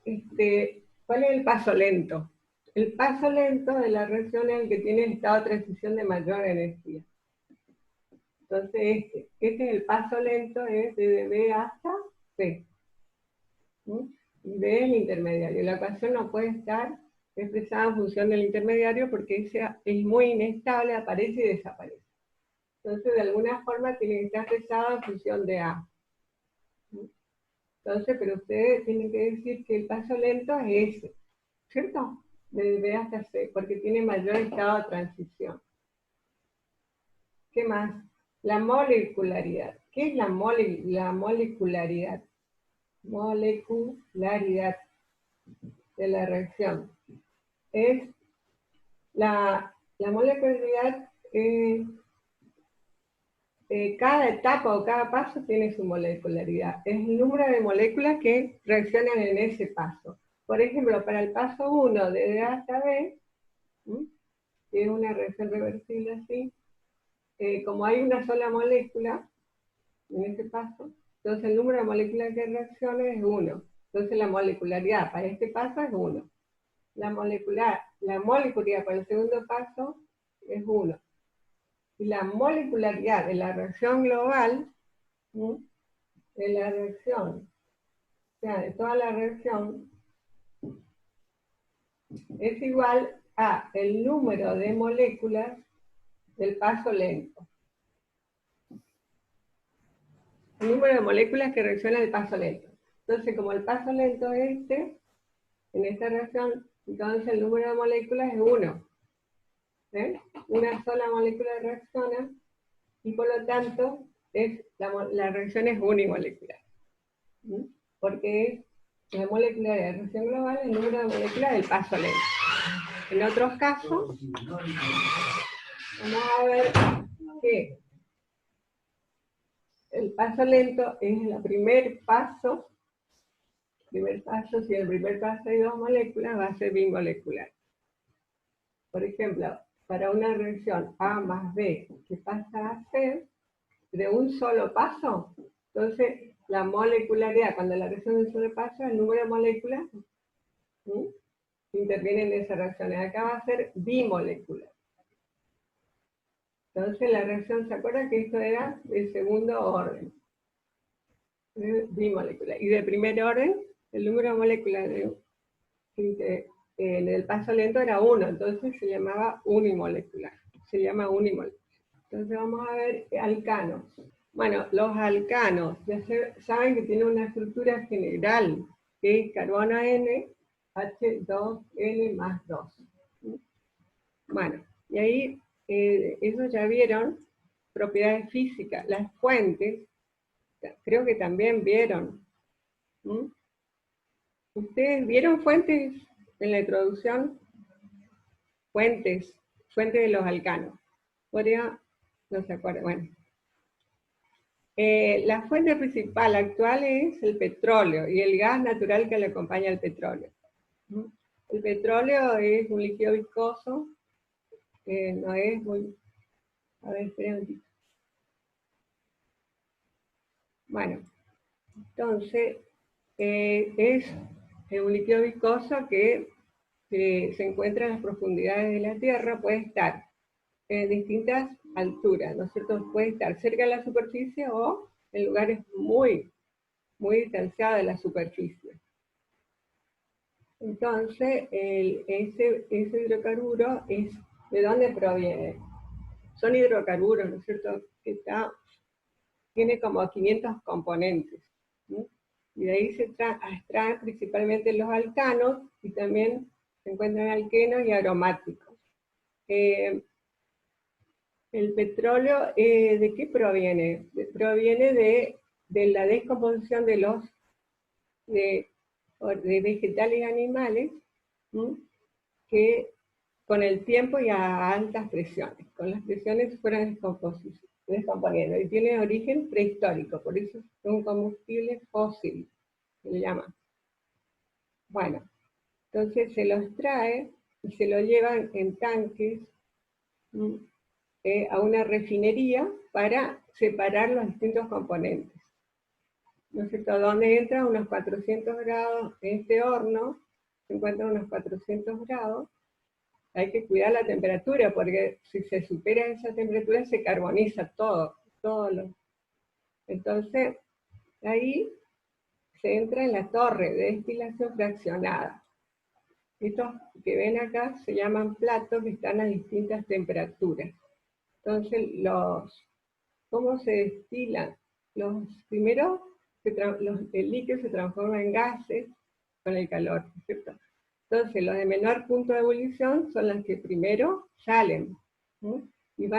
el paso lento? El paso lento de la reacción es el que tiene estado de transición de mayor energía. Entonces este es el paso lento, es de B hasta C. Y B es el intermediario. La ecuación no puede estar expresada en función del intermediario porque ese es muy inestable, aparece y desaparece. Entonces, de alguna forma tiene que estar expresado en función de A. Entonces, pero ustedes tienen que decir que el paso lento es ese, ¿cierto? De B hasta C, porque tiene mayor estado de transición. ¿Qué más? La molecularidad. ¿Qué es la molecularidad? Molecularidad de la reacción. Es la molecularidad, cada etapa o cada paso tiene su molecularidad. Es el número de moléculas que reaccionan en ese paso. Por ejemplo, para el paso 1 de D hasta B, que es una reacción reversible así, como hay una sola molécula en ese paso, entonces el número de moléculas que reaccionan es 1. Entonces la molecularidad para este paso es 1. La molecularidad para el segundo paso es 1. Y la molecularidad de la reacción global, de la reacción, o sea, de toda la reacción, es igual a el número de moléculas del paso lento. El número de moléculas que reaccionan al paso lento. Entonces, como el paso lento es en esta reacción, entonces el número de moléculas es 1. Una sola molécula reacciona y por lo tanto la reacción es unimolecular. Porque la molécula de la reacción global es el número de moléculas del paso lento. En otros casos, vamos a ver que el paso lento es el primer paso. Si el primer paso hay 2 moléculas, va a ser bimolecular. Por ejemplo, para una reacción A más B que pasa a C, de un solo paso, entonces la molecularidad, cuando la reacción de un solo paso, el número de moléculas que intervienen en esa reacción. Acá va a ser bimolecular. Entonces la reacción, ¿se acuerdan que esto era de segundo orden? Bimolecular. Y de primer orden, el número de moléculas en el paso lento era 1, entonces se llamaba unimolecular. Se llama unimolecular. Entonces vamos a ver alcanos. Bueno, los alcanos, ya saben que tienen una estructura general, que es carbono N, H2N más 2. Bueno, y ahí ellos ya vieron propiedades físicas. Las fuentes, creo que también vieron. ¿Ustedes vieron fuentes en la introducción? Fuentes de los alcanos. Podría, no se acuerda, bueno. La fuente principal actual es el petróleo y el gas natural que le acompaña al petróleo. El petróleo es un líquido viscoso, no es muy... A ver, espera un poquito. Bueno, entonces es un líquido viscoso que se encuentra en las profundidades de la Tierra, puede estar en distintas alturas, ¿no es cierto? Puede estar cerca de la superficie o en lugares muy, muy distanciados de la superficie. Entonces, ese hidrocarburo ¿de dónde proviene? Son hidrocarburos, ¿no es cierto? Que tiene como 500 componentes, ¿sí? Y de ahí se extraen principalmente los alcanos y también se encuentran alquenos y aromáticos. El petróleo, ¿de qué proviene? Proviene de la descomposición de, de vegetales y animales, ¿sí? Que con el tiempo y a altas presiones. Con las presiones se fueron descomponiendo y tiene origen prehistórico, por eso es un combustible fósil, se le llama. Bueno, entonces se lo extrae y se lo llevan en tanques a una refinería para separar los distintos componentes. ¿No es cierto? Donde entra unos 400 grados en este horno, se encuentran unos 400 grados. Hay que cuidar la temperatura, porque si se supera esa temperatura se carboniza todo. Entonces, ahí se entra en la torre de destilación fraccionada. Estos que ven acá se llaman platos que están a distintas temperaturas. Entonces, ¿cómo se destilan? Los primeros, el líquido se transforma en gases con el calor, ¿cierto? Entonces, los de menor punto de ebullición son las que primero salen, ¿sí? Y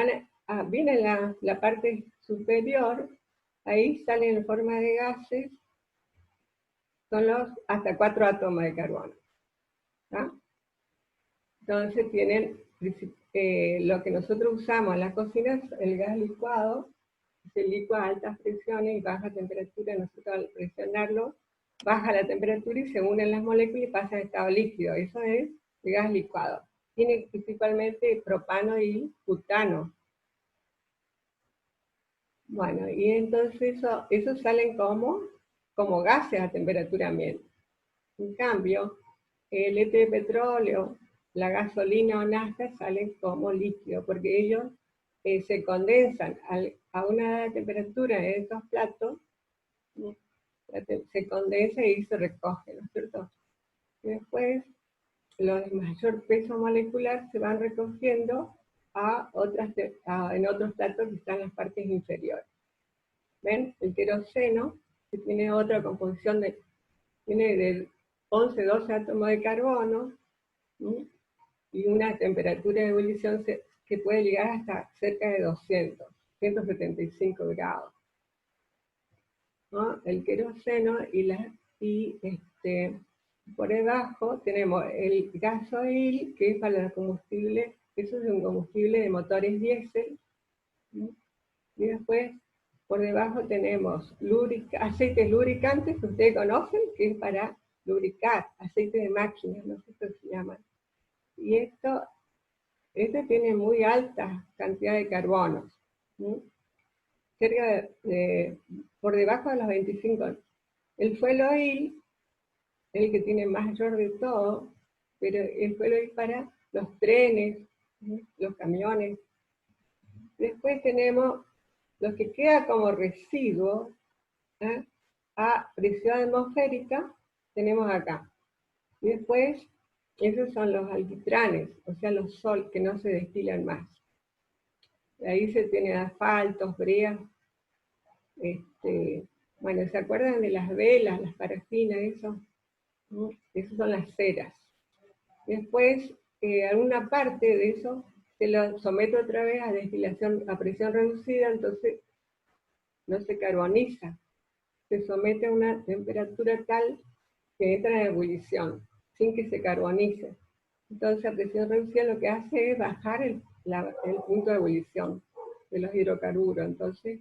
viene la parte superior, ahí salen en forma de gases, son los hasta 4 átomos de carbono, ¿sí? Entonces tienen lo que nosotros usamos en la cocina, el gas licuado, se licúa a altas presiones y baja temperatura. Nosotros al presionarlo baja la temperatura y se unen las moléculas y pasa a estado líquido. Eso es el gas licuado. Tiene principalmente propano y butano. Bueno, y entonces eso salen como gases a temperatura ambiente. En cambio, el de petróleo, la gasolina o nafta salen como líquido, porque ellos se condensan a una temperatura en estos platos, se condensa y se recoge, ¿no es cierto? Y después, los de mayor peso molecular se van recogiendo en otros platos que están en las partes inferiores. ¿Ven? El queroseno, que tiene otra composición, tiene de 11, 12 átomos de carbono, ¿sí? Y una temperatura de ebullición que puede llegar hasta cerca de 175 grados. ¿No? El queroseno por debajo tenemos el gasoil, que es para el combustible, eso es un combustible de motores diésel, ¿no? Y después por debajo tenemos aceites lubricantes que ustedes conocen, que es para lubricar, aceite de máquinas, no sé cómo se llaman. Y esto tiene muy alta cantidad de carbonos, ¿sí? Cerca por debajo de los 25. El fuel oil es el que tiene mayor de todo, pero el fuel oil para los trenes, ¿sí? Los camiones. Después tenemos lo que queda como residuo, ¿eh? A presión atmosférica, tenemos acá. Y después, esos son los alquitranes, o sea, los que no se destilan más. Ahí se tiene asfaltos, brea. Bueno, ¿se acuerdan de las velas, las parafinas, eso? ¿No? Esas son las ceras. Después, alguna parte de eso se lo somete otra vez a destilación a presión reducida, entonces no se carboniza. Se somete a una temperatura tal que entra en ebullición, sin que se carbonice. Entonces, a presión reducida lo que hace es bajar el punto de ebullición de los hidrocarburos. Entonces,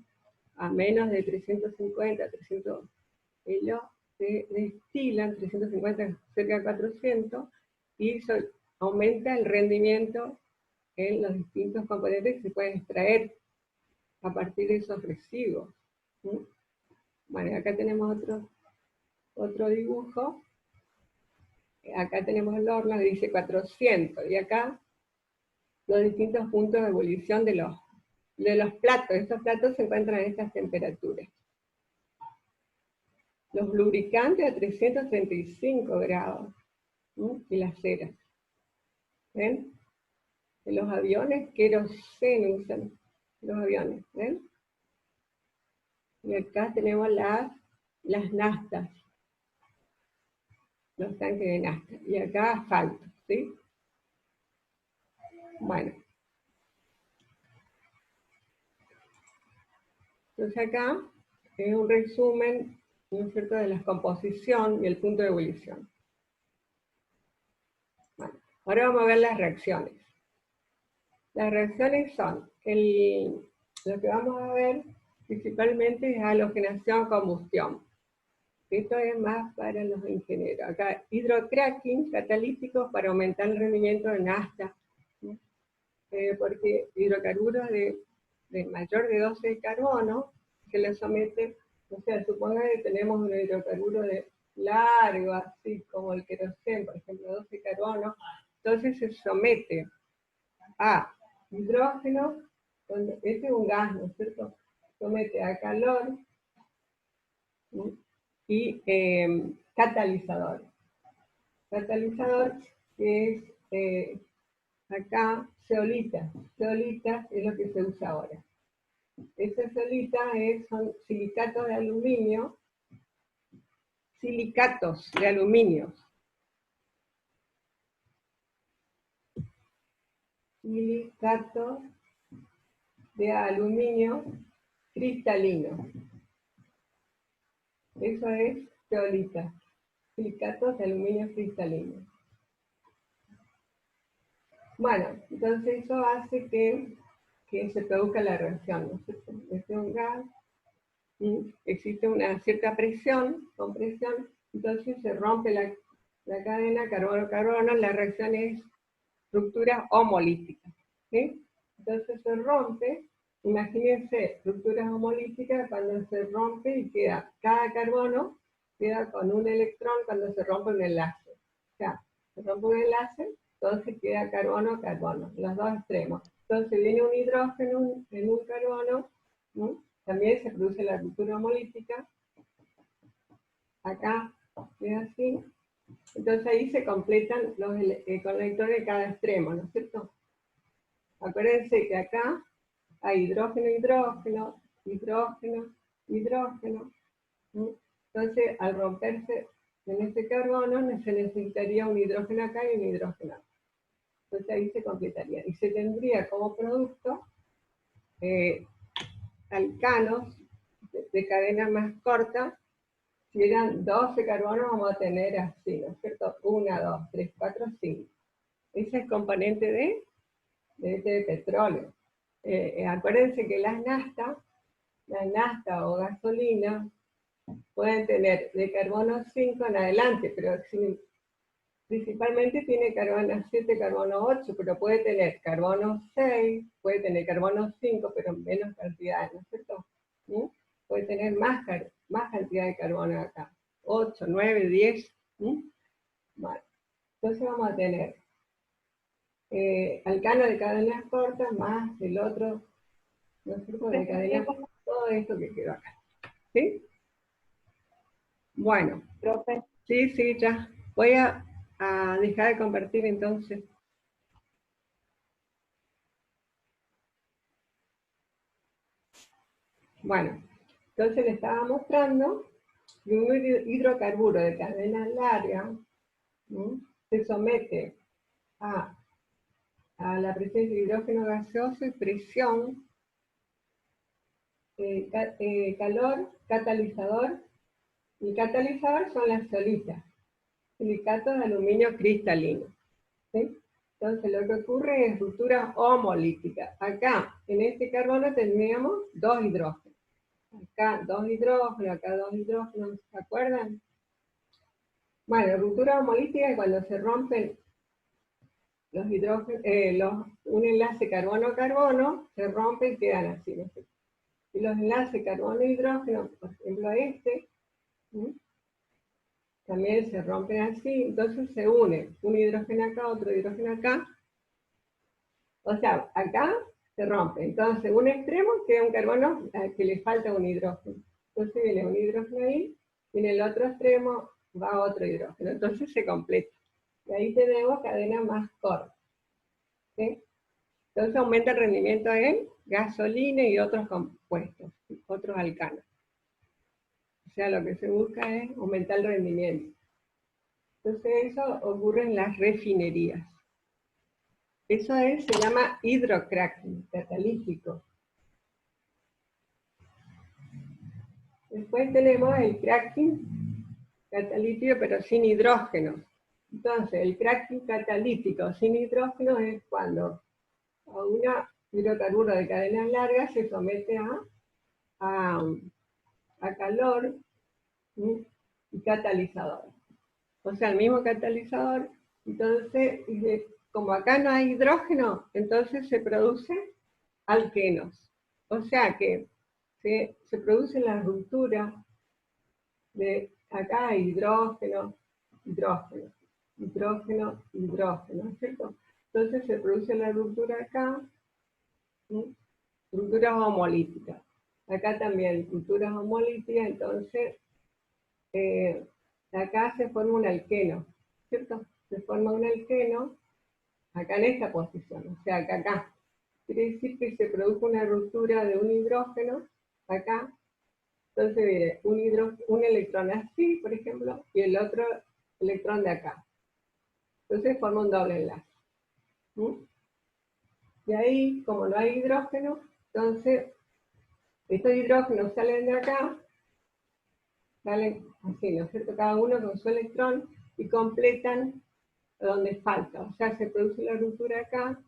a menos de 350, 300, ellos se destilan 350 cerca de 400 y eso aumenta el rendimiento en los distintos componentes que se pueden extraer a partir de esos residuos. ¿Sí? Bueno, acá tenemos otro dibujo. Acá tenemos el horno que dice 400 y acá los distintos puntos de ebullición de los platos. Estos platos se encuentran en estas temperaturas. Los lubricantes a 335 grados, ¿sí? Y las ceras. ¿Ven? En los aviones, queroseno usan los aviones. ¿Ven? Y acá tenemos las naftas, los tanques de nafta. Y acá asfalto, ¿sí? Bueno. Entonces acá es un resumen, ¿no es cierto?, de la composición y el punto de ebullición. Bueno, ahora vamos a ver las reacciones. Las reacciones son, lo que vamos a ver principalmente es halogenación, combustión. Esto es más para los ingenieros. Acá, hidrocracking, catalíticos para aumentar el rendimiento de nafta, ¿sí? Porque hidrocarburos de mayor de 12 de carbono se le somete, o sea, suponga que tenemos un hidrocarburo de largo, así como el queroseno, por ejemplo, 12 carbono, entonces se somete a hidrógeno, este es un gas, ¿no es cierto? Somete a calor, ¿sí? Y catalizador. Catalizador que es acá zeolita. Zeolita es lo que se usa ahora. Esa zeolita son silicatos de aluminio. Silicatos de aluminio. Silicatos de aluminio cristalino. Eso es zeolita. Silicatos de aluminio cristalino. Bueno, entonces eso hace que se produzca la reacción, ¿no es cierto? Este es un gas, existe una cierta presión, compresión, entonces se rompe la cadena carbono-carbono, la reacción es ruptura homolítica, ¿sí? Entonces se rompe, imagínense, rupturas homolíticas cuando se rompe y queda, cada carbono queda con un electrón cuando se rompe un enlace. O sea, se rompe un enlace, entonces queda carbono-carbono, los dos extremos. Entonces viene un hidrógeno en un carbono, ¿sí? También se produce la ruptura homolítica. Acá queda así. Entonces ahí se completan los electrones de cada extremo, ¿no es cierto? Acuérdense que acá hay hidrógeno, hidrógeno, hidrógeno, hidrógeno. ¿Sí? Entonces, al romperse en este carbono, se necesitaría un hidrógeno acá y un hidrógeno acá. Entonces ahí se completaría. Y se tendría como producto alcanos de cadena más corta. Si eran 12 carbonos, vamos a tener así, ¿no es cierto? 1, 2, 3, 4, 5. Ese es componente de petróleo. Acuérdense que las nafta o gasolina pueden tener de carbono 5 en adelante, pero principalmente tiene carbono 7, carbono 8, pero puede tener carbono 6, puede tener carbono 5, pero en menos cantidad, ¿no es cierto? ¿Sí? Puede tener más cantidad de carbono acá, 8, 9, 10. ¿Sí? Bueno, entonces vamos a tener alcano de cadenas cortas más el otro, ¿no es cierto?, de cadenas, todo esto que quedó acá. ¿Sí? Bueno, profe. Sí, ya. Voy a dejar de compartir entonces. Bueno, entonces le estaba mostrando que un hidrocarburo de cadena larga, ¿sí?, se somete a la presencia de hidrógeno gaseoso y presión, calor, catalizador. El catalizador son las zeolitas, silicatos de aluminio cristalino. ¿Sí? Entonces lo que ocurre es ruptura homolítica. Acá, en este carbono, tendríamos 2 hidrógenos. Acá dos hidrógenos, acá dos hidrógenos, ¿se acuerdan? Bueno, ruptura homolítica es cuando se rompen los hidrógenos, un enlace carbono-carbono, se rompe y quedan así, ¿no? Y los enlaces carbono-hidrógeno, por ejemplo este, ¿sí? También se rompen así, entonces se unen un hidrógeno acá, otro hidrógeno acá. O sea, acá se rompe. Entonces, un extremo queda un carbono que le falta un hidrógeno. Entonces viene un hidrógeno ahí, y en el otro extremo va otro hidrógeno. Entonces se completa. Y ahí tenemos cadenas más cortas. ¿Sí? Entonces aumenta el rendimiento en gasolina y otros compuestos, otros alcanos. O sea, lo que se busca es aumentar el rendimiento. Entonces eso ocurre en las refinerías. Eso se llama hidrocracking, catalítico. Después tenemos el cracking catalítico, pero sin hidrógeno. Entonces, el cracking catalítico sin hidrógeno es cuando a un hidrocarburo de cadena larga se somete a calor, ¿sí? Y catalizador. O sea, el mismo catalizador. Entonces, como acá no hay hidrógeno, entonces se producen alquenos. O sea que se produce la ruptura de acá hay hidrógeno, hidrógeno, hidrógeno, hidrógeno, ¿cierto? Entonces se produce la ruptura acá, ¿sí? Rupturas homolíticas. Acá también rupturas homolíticas, entonces acá se forma un alqueno, ¿cierto? Se forma un alqueno acá en esta posición, o sea, acá. Quiere decir que se produjo una ruptura de un hidrógeno acá. Entonces viene un electrón así, por ejemplo, y el otro electrón de acá. Entonces forma un doble enlace. ¿Sí? Y ahí, como no hay hidrógeno, entonces estos hidrógenos salen de acá, salen así, ¿no es cierto? Cada uno con su electrón y completan donde falta. O sea, se produce la ruptura acá,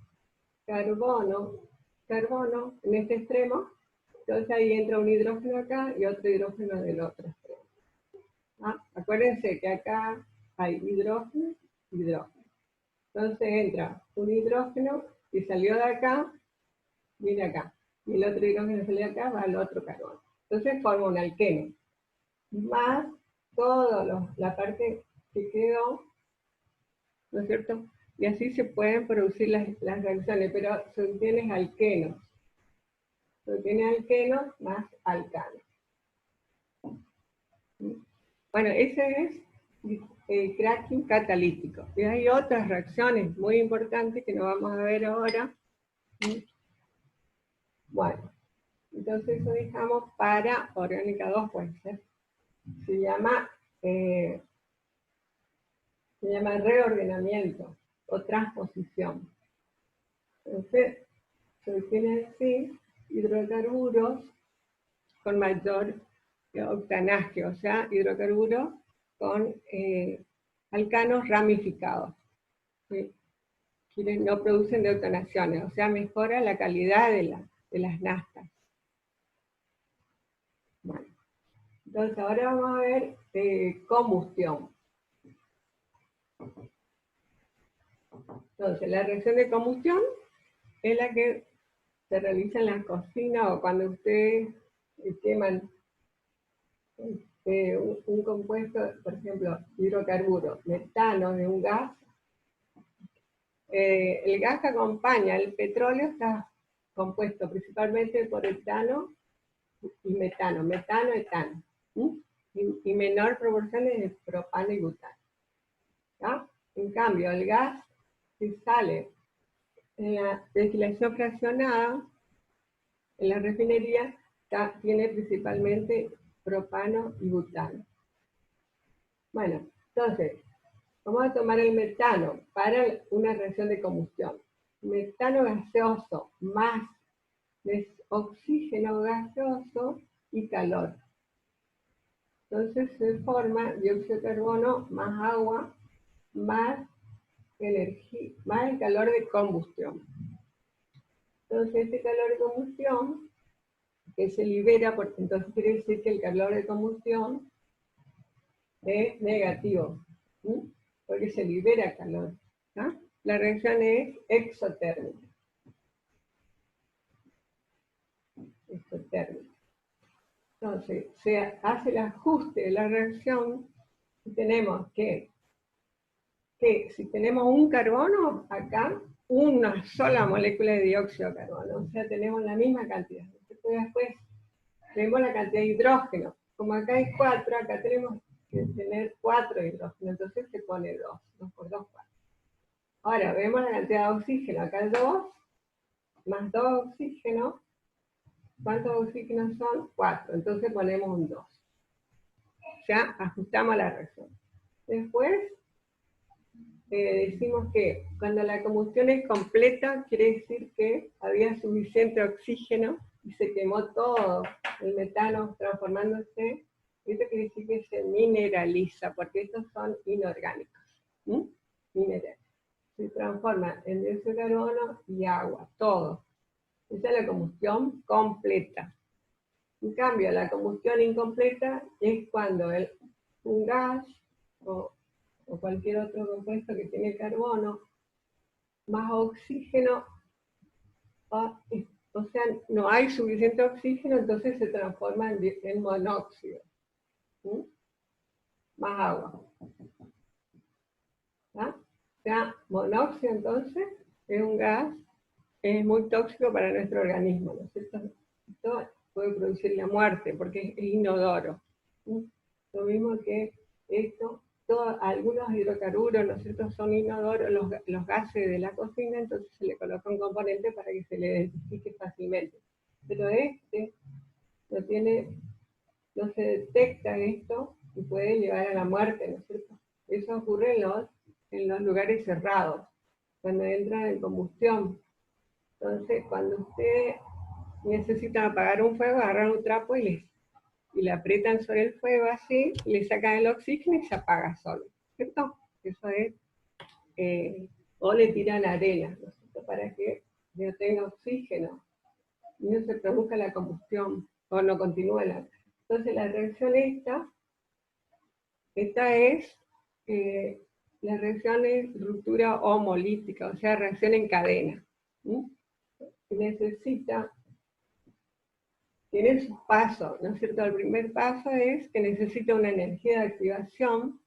carbono, carbono en este extremo, entonces ahí entra un hidrógeno acá y otro hidrógeno del otro extremo. ¿Ah? Acuérdense que acá hay hidrógeno, hidrógeno. Entonces entra un hidrógeno y salió de acá, viene acá. Y el otro hidrógeno salió de acá, va al otro carbono. Entonces forma un alqueno. Más toda la parte que quedó, ¿no es cierto? Y así se pueden producir las reacciones, pero se obtienen alquenos. Se obtienen alquenos más alcanos. Bueno, ese es el cracking catalítico. Y hay otras reacciones muy importantes que no vamos a ver ahora. Bueno, entonces eso dejamos para orgánica 2, puede ser. Se llama reordenamiento o transposición. Entonces, se obtienen así hidrocarburos con mayor octanaje, o sea, hidrocarburos con alcanos ramificados. ¿Sí? No producen detonaciones, o sea, mejora la calidad de las naftas. Bueno, entonces ahora vamos a ver combustión. Entonces, la reacción de combustión es la que se realiza en la cocina o cuando ustedes queman un compuesto, por ejemplo, hidrocarburo, metano de un gas. El gas que acompaña el petróleo está compuesto principalmente por etano y metano, etano, y menor proporción es de propano y butano. ¿Ya? En cambio, el gas que sale en la destilación fraccionada, en la refinería, tiene principalmente propano y butano. Bueno, entonces, vamos a tomar el metano para una reacción de combustión. Metano gaseoso más oxígeno gaseoso y calor. Entonces se forma dióxido de carbono más agua más energía, más el calor de combustión. Entonces este calor de combustión que se libera, porque entonces quiere decir que el calor de combustión es negativo, ¿sí? Porque se libera calor. ¿Sí? La reacción es exotérmica. Exotérmica. Entonces, se hace el ajuste de la reacción y tenemos que si tenemos un carbono, acá, una sola molécula de dióxido de carbono, o sea, tenemos la misma cantidad. Después tenemos la cantidad de hidrógeno. Como acá hay 4, acá tenemos que tener 4 hidrógenos, entonces se pone 2, 2 por 2, 4. Ahora, vemos la cantidad de oxígeno, acá es 2, más 2 oxígenos. ¿Cuántos oxígenos son? 4, entonces ponemos un 2. Ya ajustamos la reacción. Después, decimos que cuando la combustión es completa, quiere decir que había suficiente oxígeno y se quemó todo el metano transformándose. Esto quiere decir que se mineraliza, porque estos son inorgánicos. Minerales. Se transforma en dióxido de carbono y agua, todo. Esa es la combustión completa. En cambio, la combustión incompleta es cuando un gas o cualquier otro compuesto que tiene carbono más oxígeno, o sea, no hay suficiente oxígeno, entonces se transforma en monóxido. ¿Sí? Más agua. ¿Ah? O sea, monóxido entonces es un gas, es muy tóxico para nuestro organismo, ¿no es cierto? Esto puede producir la muerte porque es inodoro. ¿Sí? Lo mismo que esto, algunos hidrocarburos, ¿no es cierto?, son inodoros, los gases de la cocina, entonces se le coloca un componente para que se le identifique fácilmente. Pero este no se detecta esto y puede llevar a la muerte, ¿no es cierto? Eso ocurre en los lugares cerrados, cuando entra en combustión. Entonces, cuando usted necesita apagar un fuego, agarran un trapo y le aprietan sobre el fuego así, le sacan el oxígeno y se apaga solo, ¿cierto? Eso es, o le tiran arena, ¿no es cierto?, para que no tenga oxígeno y no se produzca la combustión, o no continúe la... Entonces la reacción esta es, la reacción es ruptura homolítica, o sea, reacción en cadena. Tiene sus pasos, ¿no es cierto? El primer paso es que necesita una energía de activación,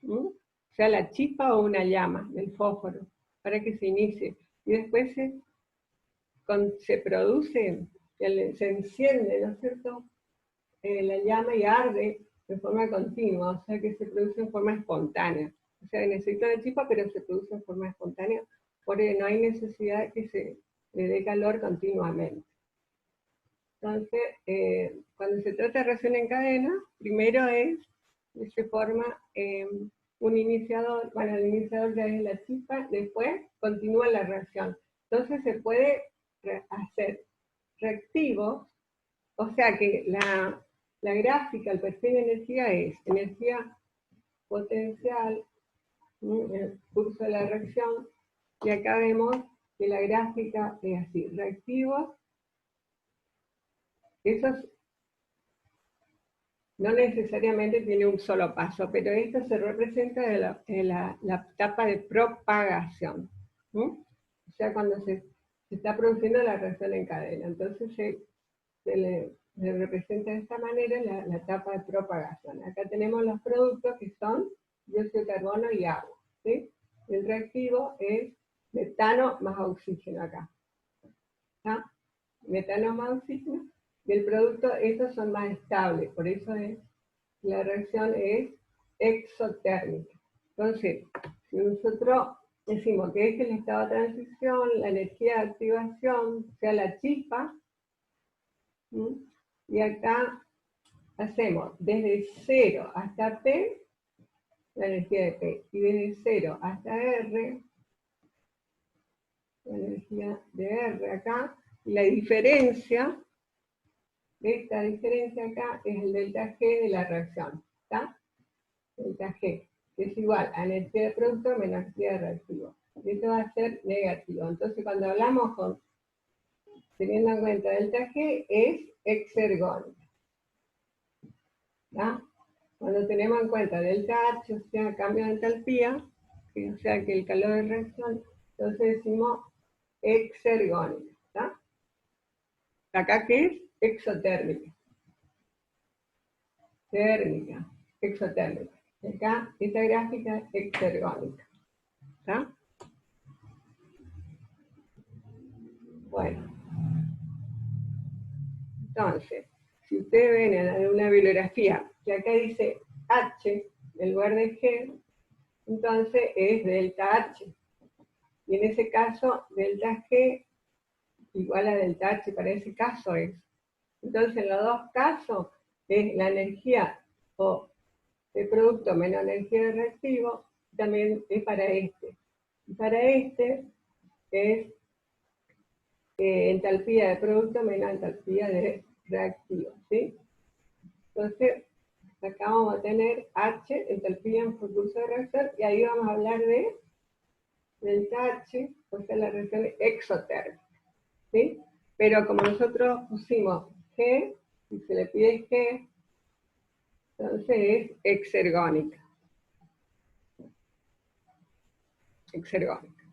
o sea, la chispa o una llama del fósforo, para que se inicie. Y después se produce, se enciende, ¿no es cierto?, la llama y arde de forma continua, o sea que se produce en forma espontánea. O sea, necesita la chispa, pero se produce en forma espontánea, porque no hay necesidad de que se le dé calor continuamente. Entonces, cuando se trata de reacción en cadena, primero se forma un iniciador, bueno, el iniciador ya es la chispa, después continúa la reacción. Entonces se puede hacer reactivos, o sea que la gráfica, el perfil de energía es energía potencial, el curso de la reacción, y acá vemos que la gráfica es así, reactivos, esos no necesariamente tiene un solo paso, pero esto se representa de la etapa de propagación. O sea, cuando se está produciendo la reacción en cadena. Entonces se le representa de esta manera la etapa de propagación. Acá tenemos los productos que son dióxido de carbono y agua. ¿Sí? El reactivo es metano más oxígeno acá. ¿Ah? Metano más oxígeno. Y el producto, estos son más estables, por eso la reacción es exotérmica. Entonces, si nosotros decimos que este es el estado de transición, la energía de activación, o sea, la chispa, y acá hacemos desde 0 hasta P, la energía de P, y desde 0 hasta R, la energía de R acá, y la diferencia, esta diferencia acá es el delta G de la reacción, ¿está? Delta G, que es igual a energía de producto menos energía de reactivo. Y esto va a ser negativo. Entonces, cuando hablamos teniendo en cuenta delta G, es exergónica. ¿Ya? Cuando tenemos en cuenta delta H, o sea, cambio de entalpía, o sea que el calor de reacción, entonces decimos exergónica. ¿Está? Acá, ¿qué es? Exotérmica. Térmica, exotérmica. Acá, esta gráfica es exergónica. ¿Está? Bueno. Entonces, si ustedes ven en una bibliografía que acá dice H en lugar de G, entonces es delta H. Y en ese caso, delta G igual a delta H, para ese caso es. Entonces, en los dos casos, es la energía o de producto menos energía de reactivo, también es para este. Y para este es entalpía de producto menos entalpía de reactivo, ¿sí? Entonces, acá vamos a tener H, entalpía en curso de reacción, y ahí vamos a hablar de delta H, o sea, la reacción exotérmica, ¿sí? Pero como nosotros pusimos G, y se le pide G, entonces es exergónica. Exergónica.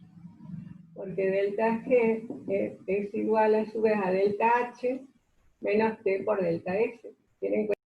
Porque delta G es igual a su vez a delta H menos T por delta S. Tienen